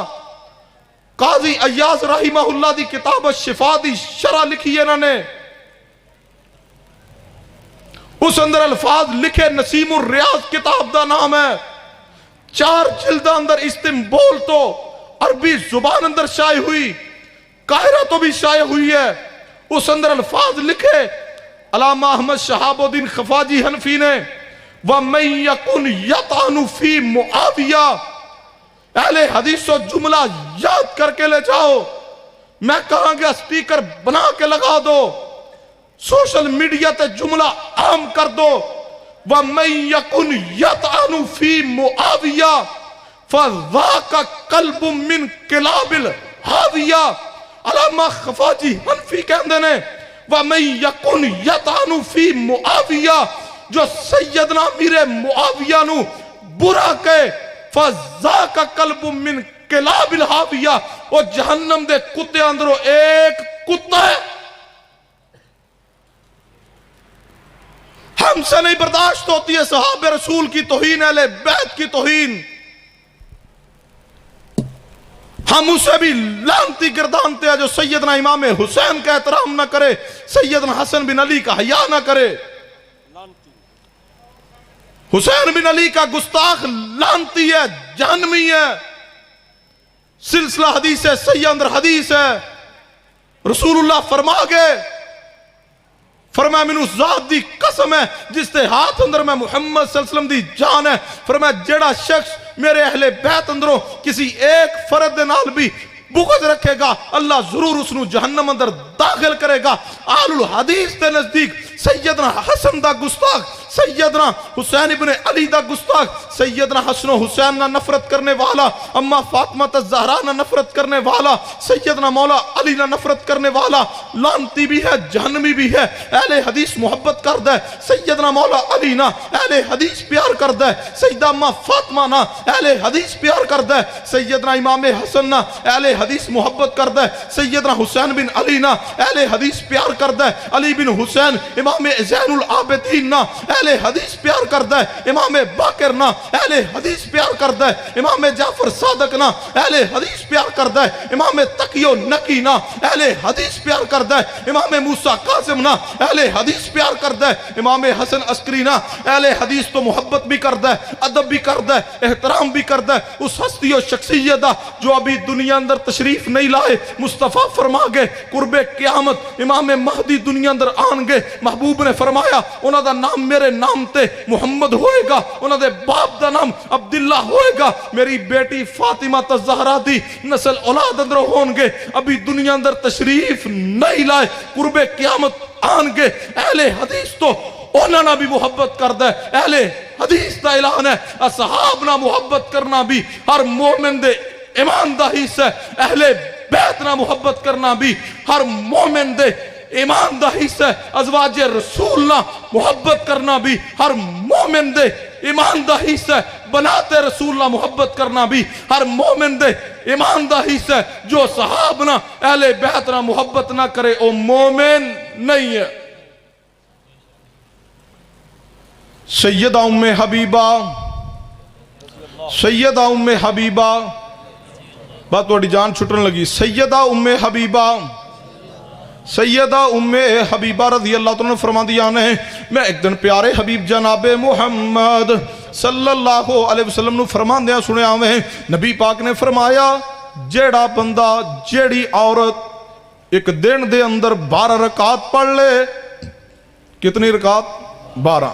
قاضی ایاز رحمہ اللہ دی کتاب الشفا دی شرح لکھی ہے انہوں نے. اس اندر الفاظ لکھے. نسیم الریاض کتاب دا نام ہے. 4 جلدہ اندر استنبول تو عربی زبان اندر شائع ہوئی، قاہرہ تو بھی شائع ہوئی ہے. اس اندر الفاظ لکھے علامہ احمد شہاب الدین خفاجی حنفی نے، وَمَن يَكُنْ يَطْعَنُ فِي مُعَاوِيَةَ. اہل حدیث و جملہ یاد کر کے لے جاؤ. میں کہاں گا سپیکر بنا کے لگا دو، سوشل میڈیا تے جملہ عام کر دو. وَمَن يَكُنْ يَطْعَنُ فِي مُعَاوِيَةَ فَذَاكَ قَلْبٌ مِّن كِلَابِ الْحَاوِيَةِ. علامہ خفاجی حنفی کہندے نے وَمَن يَكُنْ يَطْعَنُ فِي مُعَاوِيَةَ، جو سیدنا امیر معاویہ نو برا کہے، فَذَاكَ قَلْبٌ مِّن كِلَابِ الْحَاوِيَةِ، وہ جہنم دے کتے اندروں ایک کتا ہے. ہم سے نہیں برداشت ہوتی ہے صحابہ رسول کی توہین، اہل بیت کی توہین. ہم اسے بھی لعنتی گردانتے ہیں جو سیدنا امام حسین کا احترام نہ کرے، سیدنا حسن بن علی کا حیا نہ کرے. حسین بن علی کا گستاخ لعنتی ہے، جہنمی ہے. سلسلہ حدیث ہے، صحیح اندر حدیث ہے. رسول اللہ فرما گئے، فرمایا مینوں ذات دی قسم ہے جس دے ہاتھ اندر میں محمد صلی اللہ علیہ وسلم دی جان ہے، فرمایا جیڑا شخص میرے اہل بیت اندروں کسی ایک فرد دے نال بھی بغض رکھے گا، اللہ ضرور اس نو جہنم اندر داخل کرے گا. آل الحدیث دے نزدیک سیدنا حسن دا گستاخ، سیدنا حسین ابن علی دا گستاخ، سیدنا حسن و حسین نہ نفرت کرنے والا، اما فاطمہ الزہرا نہ نفرت کرنے والا، سیدنا مولا علی نہ نفرت کرنے والا لعنتی بھی ہے، جہنمی بھی ہے. اہل حدیث محبت کرد ہے، سیدنا مولا علی نہ اہل حدیث پیار کرد ہے، سیدہ اما فاطمہ نہ اہل حدیث پیار کرد ہے، سیدنا امام حسن نہ اہل حدیث محبت کرد ہے، سیدنا حسین بن علی نہ اہل حدیث پیار کرد ہے، علی بن حسین امام زین العابدین نہ اہل حدیث پیار کرد ہے، امام باقر نہ اہل حدیث پیار کرد ہے، امام جعفر صادق نہ اہل حدیث پیار کرد ہے، امام تقی و نقی نہ اہل حدیث پیار کرد ہے، امام موسیٰ قاسم نہ اہل حدیث پیار کرد ہے، امام حسن عسکری نہ اہل حدیث تو محبت بھی کرد ہے، ادب بھی کرد ہے، احترام بھی کرد ہے. اس ہستی و شخصیت جو ابھی دنیا اندر تشریف نہیں لائے، مصطفیٰ فرما گئے قرب قیامت امام مہدی دنیا اندر آن گئے. محبوب نے فرمایا انہاں دا نام میرے نام تے محمد ہوئے گا، انہاں دے باپ دا نام عبداللہ ہوئے گا، میری بیٹی فاطمہ الزہرا دی نسل اولاد اندر ہون گے، ابھی دنیا اندر تشریف نہیں لائے، قرب قیامت آن گئے. اہل حدیث تو انہاں نہ بھی محبت کردا ہے. اہل حدیث دا اعلان ہے اصحاب نہ محبت کرنا بھی ہر مومن دے ایمان دا حصہ ہے. اہل بیت نہ محبت کرنا بھی ہر مومن دے ایمان دا حصہ ہے. ازواج رسول نہ محبت کرنا بھی ہر مومن دے ایمان دا حصہ ہے. بنات رسول نہ محبت کرنا بھی ہر مومن دے ایمان دا حصہ ہے. جو صحاب نہ اہل بیت نہ محبت نہ کرے او مومن نہیں ہے. سیدہ ام حبیبہ، سیدہ ام حبیبہ، بات بڑی جان چھٹن لگی. سیدہ ام حبیبہ، سیدہ ام حبیبہ رضی اللہ عنہ فرما دیا نے میں ایک دن پیارے حبیب جناب محمد صلی اللہ علیہ وسلم نے فرما دیا سنیا میں نبی پاک نے فرمایا جیڑا بندہ جیڑی عورت ایک دن دے اندر 12 رکعت پڑھ لے. کتنی رکعت؟ 12.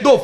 2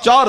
4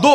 2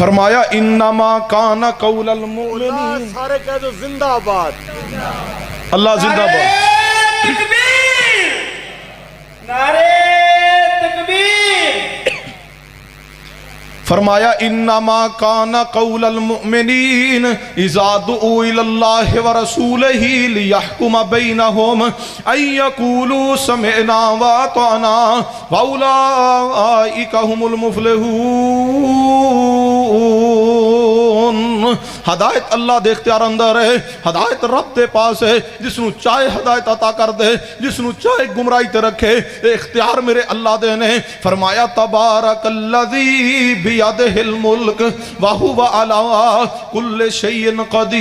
فرمایا انما کان قول المؤمنین، سارے کہہ دو زندہ آباد. اللہ زندہ باد. تکبیر، نعرے تکبیر. فرمایا انما کان قول المؤمنین اذا دعوا الی اللہ ورسولہ لیحکم بینہم ان یقولوا سمعنا واطعنا واولئک هم المفلحون. ہدایت اللہ دے اختیار اندر ہے، ہدایت رب دے پاس ہے. جس نو چاہے ہدایت عطا کر دے، جس نو چاہے گمراہی تے رکھے. اختیار میرے اللہ دے نے. فرمایا تبارک الذی بیدہ الملک وہو علی کل شیء قدیر.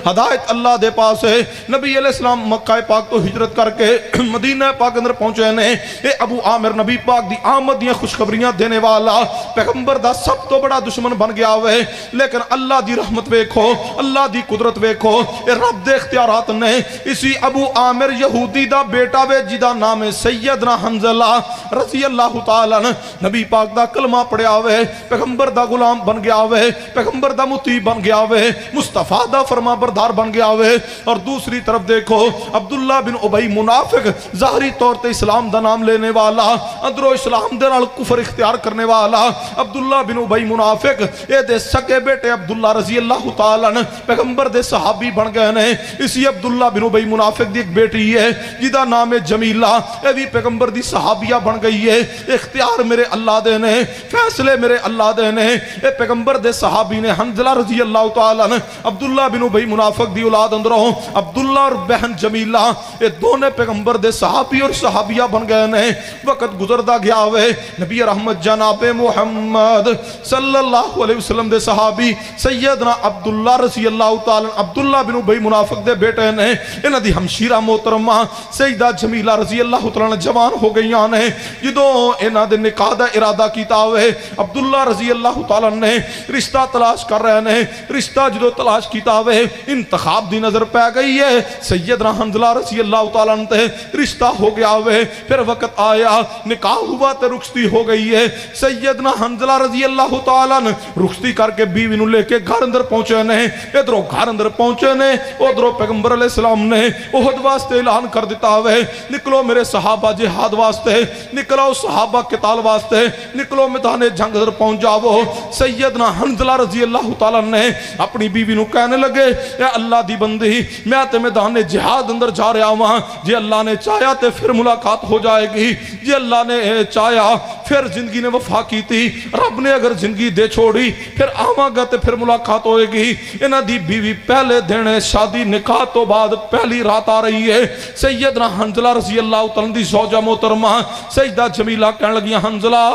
ہدایت اللہ دے پاس ہے. نبی علیہ السلام مکہ پاک تو ہجرت کر کے مدینہ پاک اندر پہنچے نے. اے ابو عامر نبی پاک دی آمد دیاں خوشخبریاں دینے والا پیغمبر دا سب تو بڑا دشمن بن گیا ہوئے. لیکن اللہ دی رحمت ویکھو، اللہ دی قدرت ویکھو. اے رب دے اختیارات نے اسی ابو عامر یہودی دا بیٹا وے جدا نام ہے سیدنا حنظلہ رضی اللہ تعالیٰ عنہ، نبی پاک دا کلمہ پڑھیا ہوئے، پیغمبر دا غلام بن گیا ہوئے، پیغمبر دا مطیع بن گیا ہوئے، مصطفیٰ دا فرما بردار بن گیا ہوئے. اور دوسری طرف دیکھو عبداللہ بن ابی منافق، ظاہری طور تے اسلام دا نام لینے والا، اندرو اسلام دے نال کفر اختیار کرنے والا عبداللہ بن ابی منافق. اے دے سکے بیٹے عبداللہ رضی اللہ تعالیٰ عنہ پیغمبر دے صحابی بن گئے نے. اسی عبداللہ بن ابی منافق دی ایک بیٹی ہے جدا نام ہے جمیلہ، اے بھی پیغمبر دی صحابیہ بن گئی ہے. اختیار میرے اللہ دے نے، فیصلے میرے اللہ دے نے. اے پیغمبر دے صحابی نے حنظلہ رضی اللہ تعالیٰ عنہ عبداللہ بن ابی منافق دی اولاد اندروں عبداللہ اور بہن جمیلہ، اے دونے پیغمبر دے صحابی اور صحابیہ بن گئے نے. وقت گزردا گیا ہوئے، نبی رحمت جناب محمد صلی اللہ علیہ وسلم دے صحابی سیدنا عبداللہ رضی اللہ تعالیٰ عبداللہ بن ابی منافق دے بیٹے نے. انہاں دی ہمشیرہ محترمہ سیدہ جمیلہ رضی اللہ تعالیٰ جوان ہو گئیاں نے. جدوں انہاں دے نکاح دا ارادہ کیتا ہوئے عبداللہ رضی اللہ تعالیٰ نے رشتہ تلاش کر رہے نے. رشتہ جدوں تلاش کیتا ہوئے انتخاب دی نظر پہ گئی ہے. سیدنا حنظلہ رضی اللہ تعالیٰ تے رشتہ ہو گیا ہوئے. پھر وقت آیا نکاح ہوا تے رخصتی ہو گئی ہے. سیدنا حنظلہ رضی اللہ تعالیٰ رخصتی کر کے بیوی نو لے کے گھر اندر پہنچے نے. ادھروں گھر اندر پہنچے نے، ادھروں پیغمبر علیہ السلام نے احد واسطے اعلان کر دیتا ہوئے نکلو میرے صحابہ جہاد واسطے، نکلو صحابہ قتال واسطے، نکلو میدان جنگ اندر پہنچ جاؤ. سیدنا حنظلہ رضی اللہ تعالیٰ نے اپنی بیوی نو کہنے لگے اے اللہ دی بندی، میں تے میدان جہاد اندر جا رہا ہوں. جی اللہ نے چاہیا تے پھر ملاقات ہو جائے گی، جی اللہ نے چاہیا پھر زندگی نے وفا کی تھی، رب نے اگر زندگی دے چھوڑی پھر آواں گا تے پھر ملاقات ہوئے گی. انہاں دی بیوی پہلے دن شادی نکاح تو بعد پہلی رات آ رہی ہے. سیدنا حنظلہ رضی اللہ تعالیٰ دی زوجہ محترمہ سیدہ جمیلہ کہنے لگی حنظلہ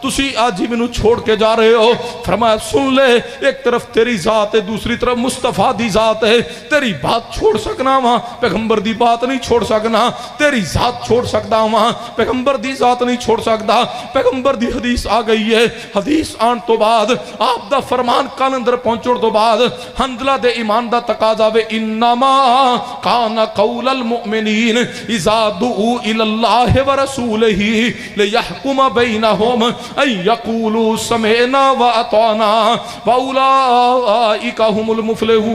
تسی آج ہی مینوں چھوڑ کے جا رہے ہو. فرمایا سن لے، ایک طرف تیری ذات ہے، دوسری طرف مصطفیٰ دی ذات ہے. تیری بات چھوڑ سکنا وہاں، پیغمبر دی بات نہیں چھوڑ سکنا. تیری ذات چھوڑ سکتا وہاں، پیغمبر دی ذات نہیں چھوڑ سکتا. پیغمبر دی حدیث آ گئی ہے. حدیث آن تو بعد آپ دا فرمان کان اندر پہنچوڑ تو بعد حنظلہ دے ایمان دا تقاضا وے انما کان قول المؤمنین اذا دعوا الی اللہ ورسولہ لیحکم بینہم ان یقولوا سمعنا واطعنا واولئک هم المفلحون.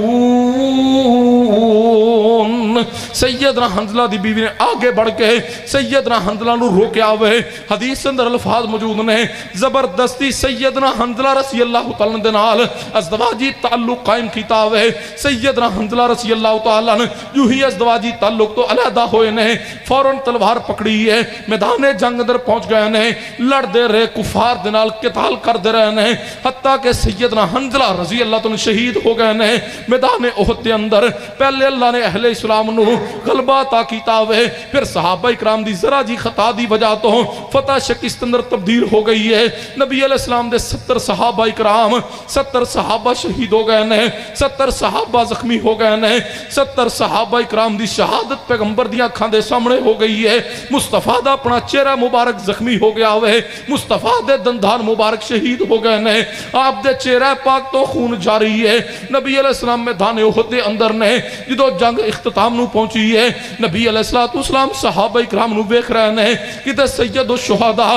سیدنا حنظلہ دی بیوی نے آگے بڑھ کے سیدنا حنظلہ نو روکیا ہوئے. حدیث اندر الفاظ موجود نے زبردستی سیدنا حنظلہ رضی اللہ تعالیٰ دے نال ازدواجی تعلق قائم کیتا ہوئے. سیدنا حنظلہ رضی اللہ تعالیٰ جو ہی ازدواجی تعلق تو علیحدہ ہوئے نے فوراً تلوار پکڑی ہے، میدان جنگ اندر پہنچ گئے نے، لڑ دے رہے کفار دے نال قتال کر دے رہے نے، حتیٰ کہ سیدنا حنظلہ رضی اللہ تعالیٰ شہید ہو گئے نے میدان احد دے اندر. پہلے اللہ نے اہل اسلام نو غلبہ عطا کیتا ہوئے، پھر صحابہ اکرام دی ذرا جی خطا دی وجہ تو فتح شکست اندر تبدیل ہو گئی ہے. نبی علیہ السلام دے 70 صحابہ اکرام 70 صحابہ شہید ہو گئے نے، 70 صحابہ زخمی ہو گئے نے. 70 صحابہ اکرام دی شہادت پیغمبر دی آنکھاں دے سامنے ہو گئی ہے. مصطفیٰ دا اپنا چہرہ مبارک زخمی ہو گیا ہوئے، مصطفیٰ دے دندان مبارک شہید ہو گئے نے، آپ دے چہرہ پاک تو خون جاری ہے. نبی علیہ السلام میدان احد دے اندر نے جدو جنگ اختتام نو پہنچی ہے، نبی علیہ السلام صحابہ اکرام نو ویکھ رہے نے کہ تے سید الشہداء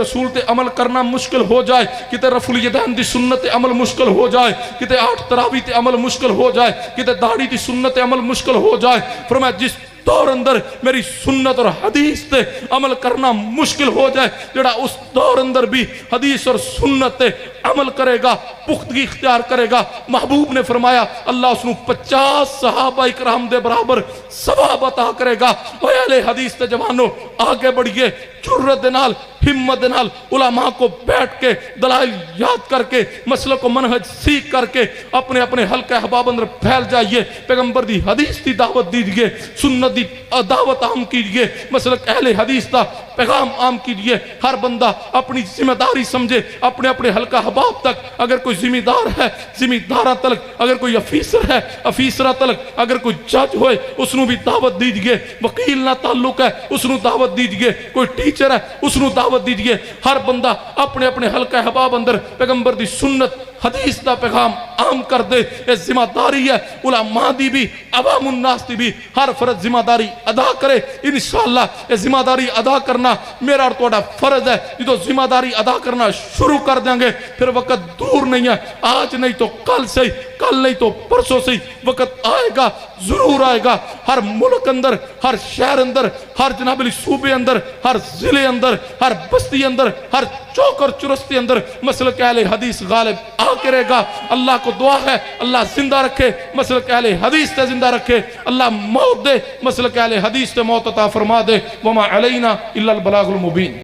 رسول تے عمل کرنا مشکل ہو جائے، کتے رفع الیدین دی سنت تے عمل مشکل ہو جائے، کتے 8 تراوی تے عمل مشکل ہو جائے، کتے داڑھی دی سنت تے عمل مشکل ہو جائے، فرمایا جس دور اندر میری سنت اور حدیث تے عمل کرنا مشکل ہو جائے، جڑا اس دور اندر بھی حدیث اور سنت تے عمل کرے گا، پختگی اختیار کرے گا، محبوب نے فرمایا اللہ اس نو 50 صحابہ اکرام دے برابر ثواب عطا کرے گا۔ اے اہل حدیث تے جوانو، آگے بڑھئے، جرت دے نال، ہمت دے نال، علماء کو بیٹھ کے دلائل یاد کر کے، مسلک و منہج سیکھ کر کے اپنے اپنے حلقہ احباب اندر پھیل جائیے، پیغمبر دی حدیث دی دعوت دیجئے، سنت دی دعوت عام کیجئے، مسلک اہل حدیث دا پیغام عام کیجئے۔ ہر بندہ اپنی ذمہ داری سمجھے، اپنے اپنے حلقہ احباب تک، اگر کوئی ذمہ دار ہے ذمہ دارہ تلک، اگر کوئی افیسر ہے افیسرہ تلک، اگر کوئی جج ہوئے اس نو بھی دعوت دیجئے، وکیل نہ تعلق ہے اس نو دعوت دیجئے، کوئی ٹیچر ہے اس نو دعوت دیجئے۔ ہر بندہ اپنے اپنے حلقہ احباب اندر پیغمبر دی سنت حدیث دا پیغام عام کر دے، یہ ذمہ داری ہے، علماء دی بھی، عوام الناس دی بھی، ہر فرد ذمہ داری ادا کرے۔ انشاءاللہ یہ ذمہ داری ادا کرنا میرا اور تہاڈا فرض ہے۔ جدو ذمہ داری ادا کرنا شروع کر دیں گے پھر وقت دور نہیں ہے، آج نہیں تو کل سے ہی، کل نہیں تو پرسوں سے ہی وقت آئے گا، ضرور آئے گا۔ ہر ملک اندر، ہر شہر اندر، ہر جناب علی صوبے اندر، ہر ضلع اندر، ہر بستی اندر، ہر چوک اور چرستی اندر مسلک اہل حدیث غالب آ کرے گا۔ اللہ کو دعا ہے اللہ زندہ رکھے، مسلک اہل حدیث تے زندہ رکھے، اللہ موت دے، مسلک اہل حدیث تے موت عطا فرما دے۔ وما علینا الا البلاغ المبین۔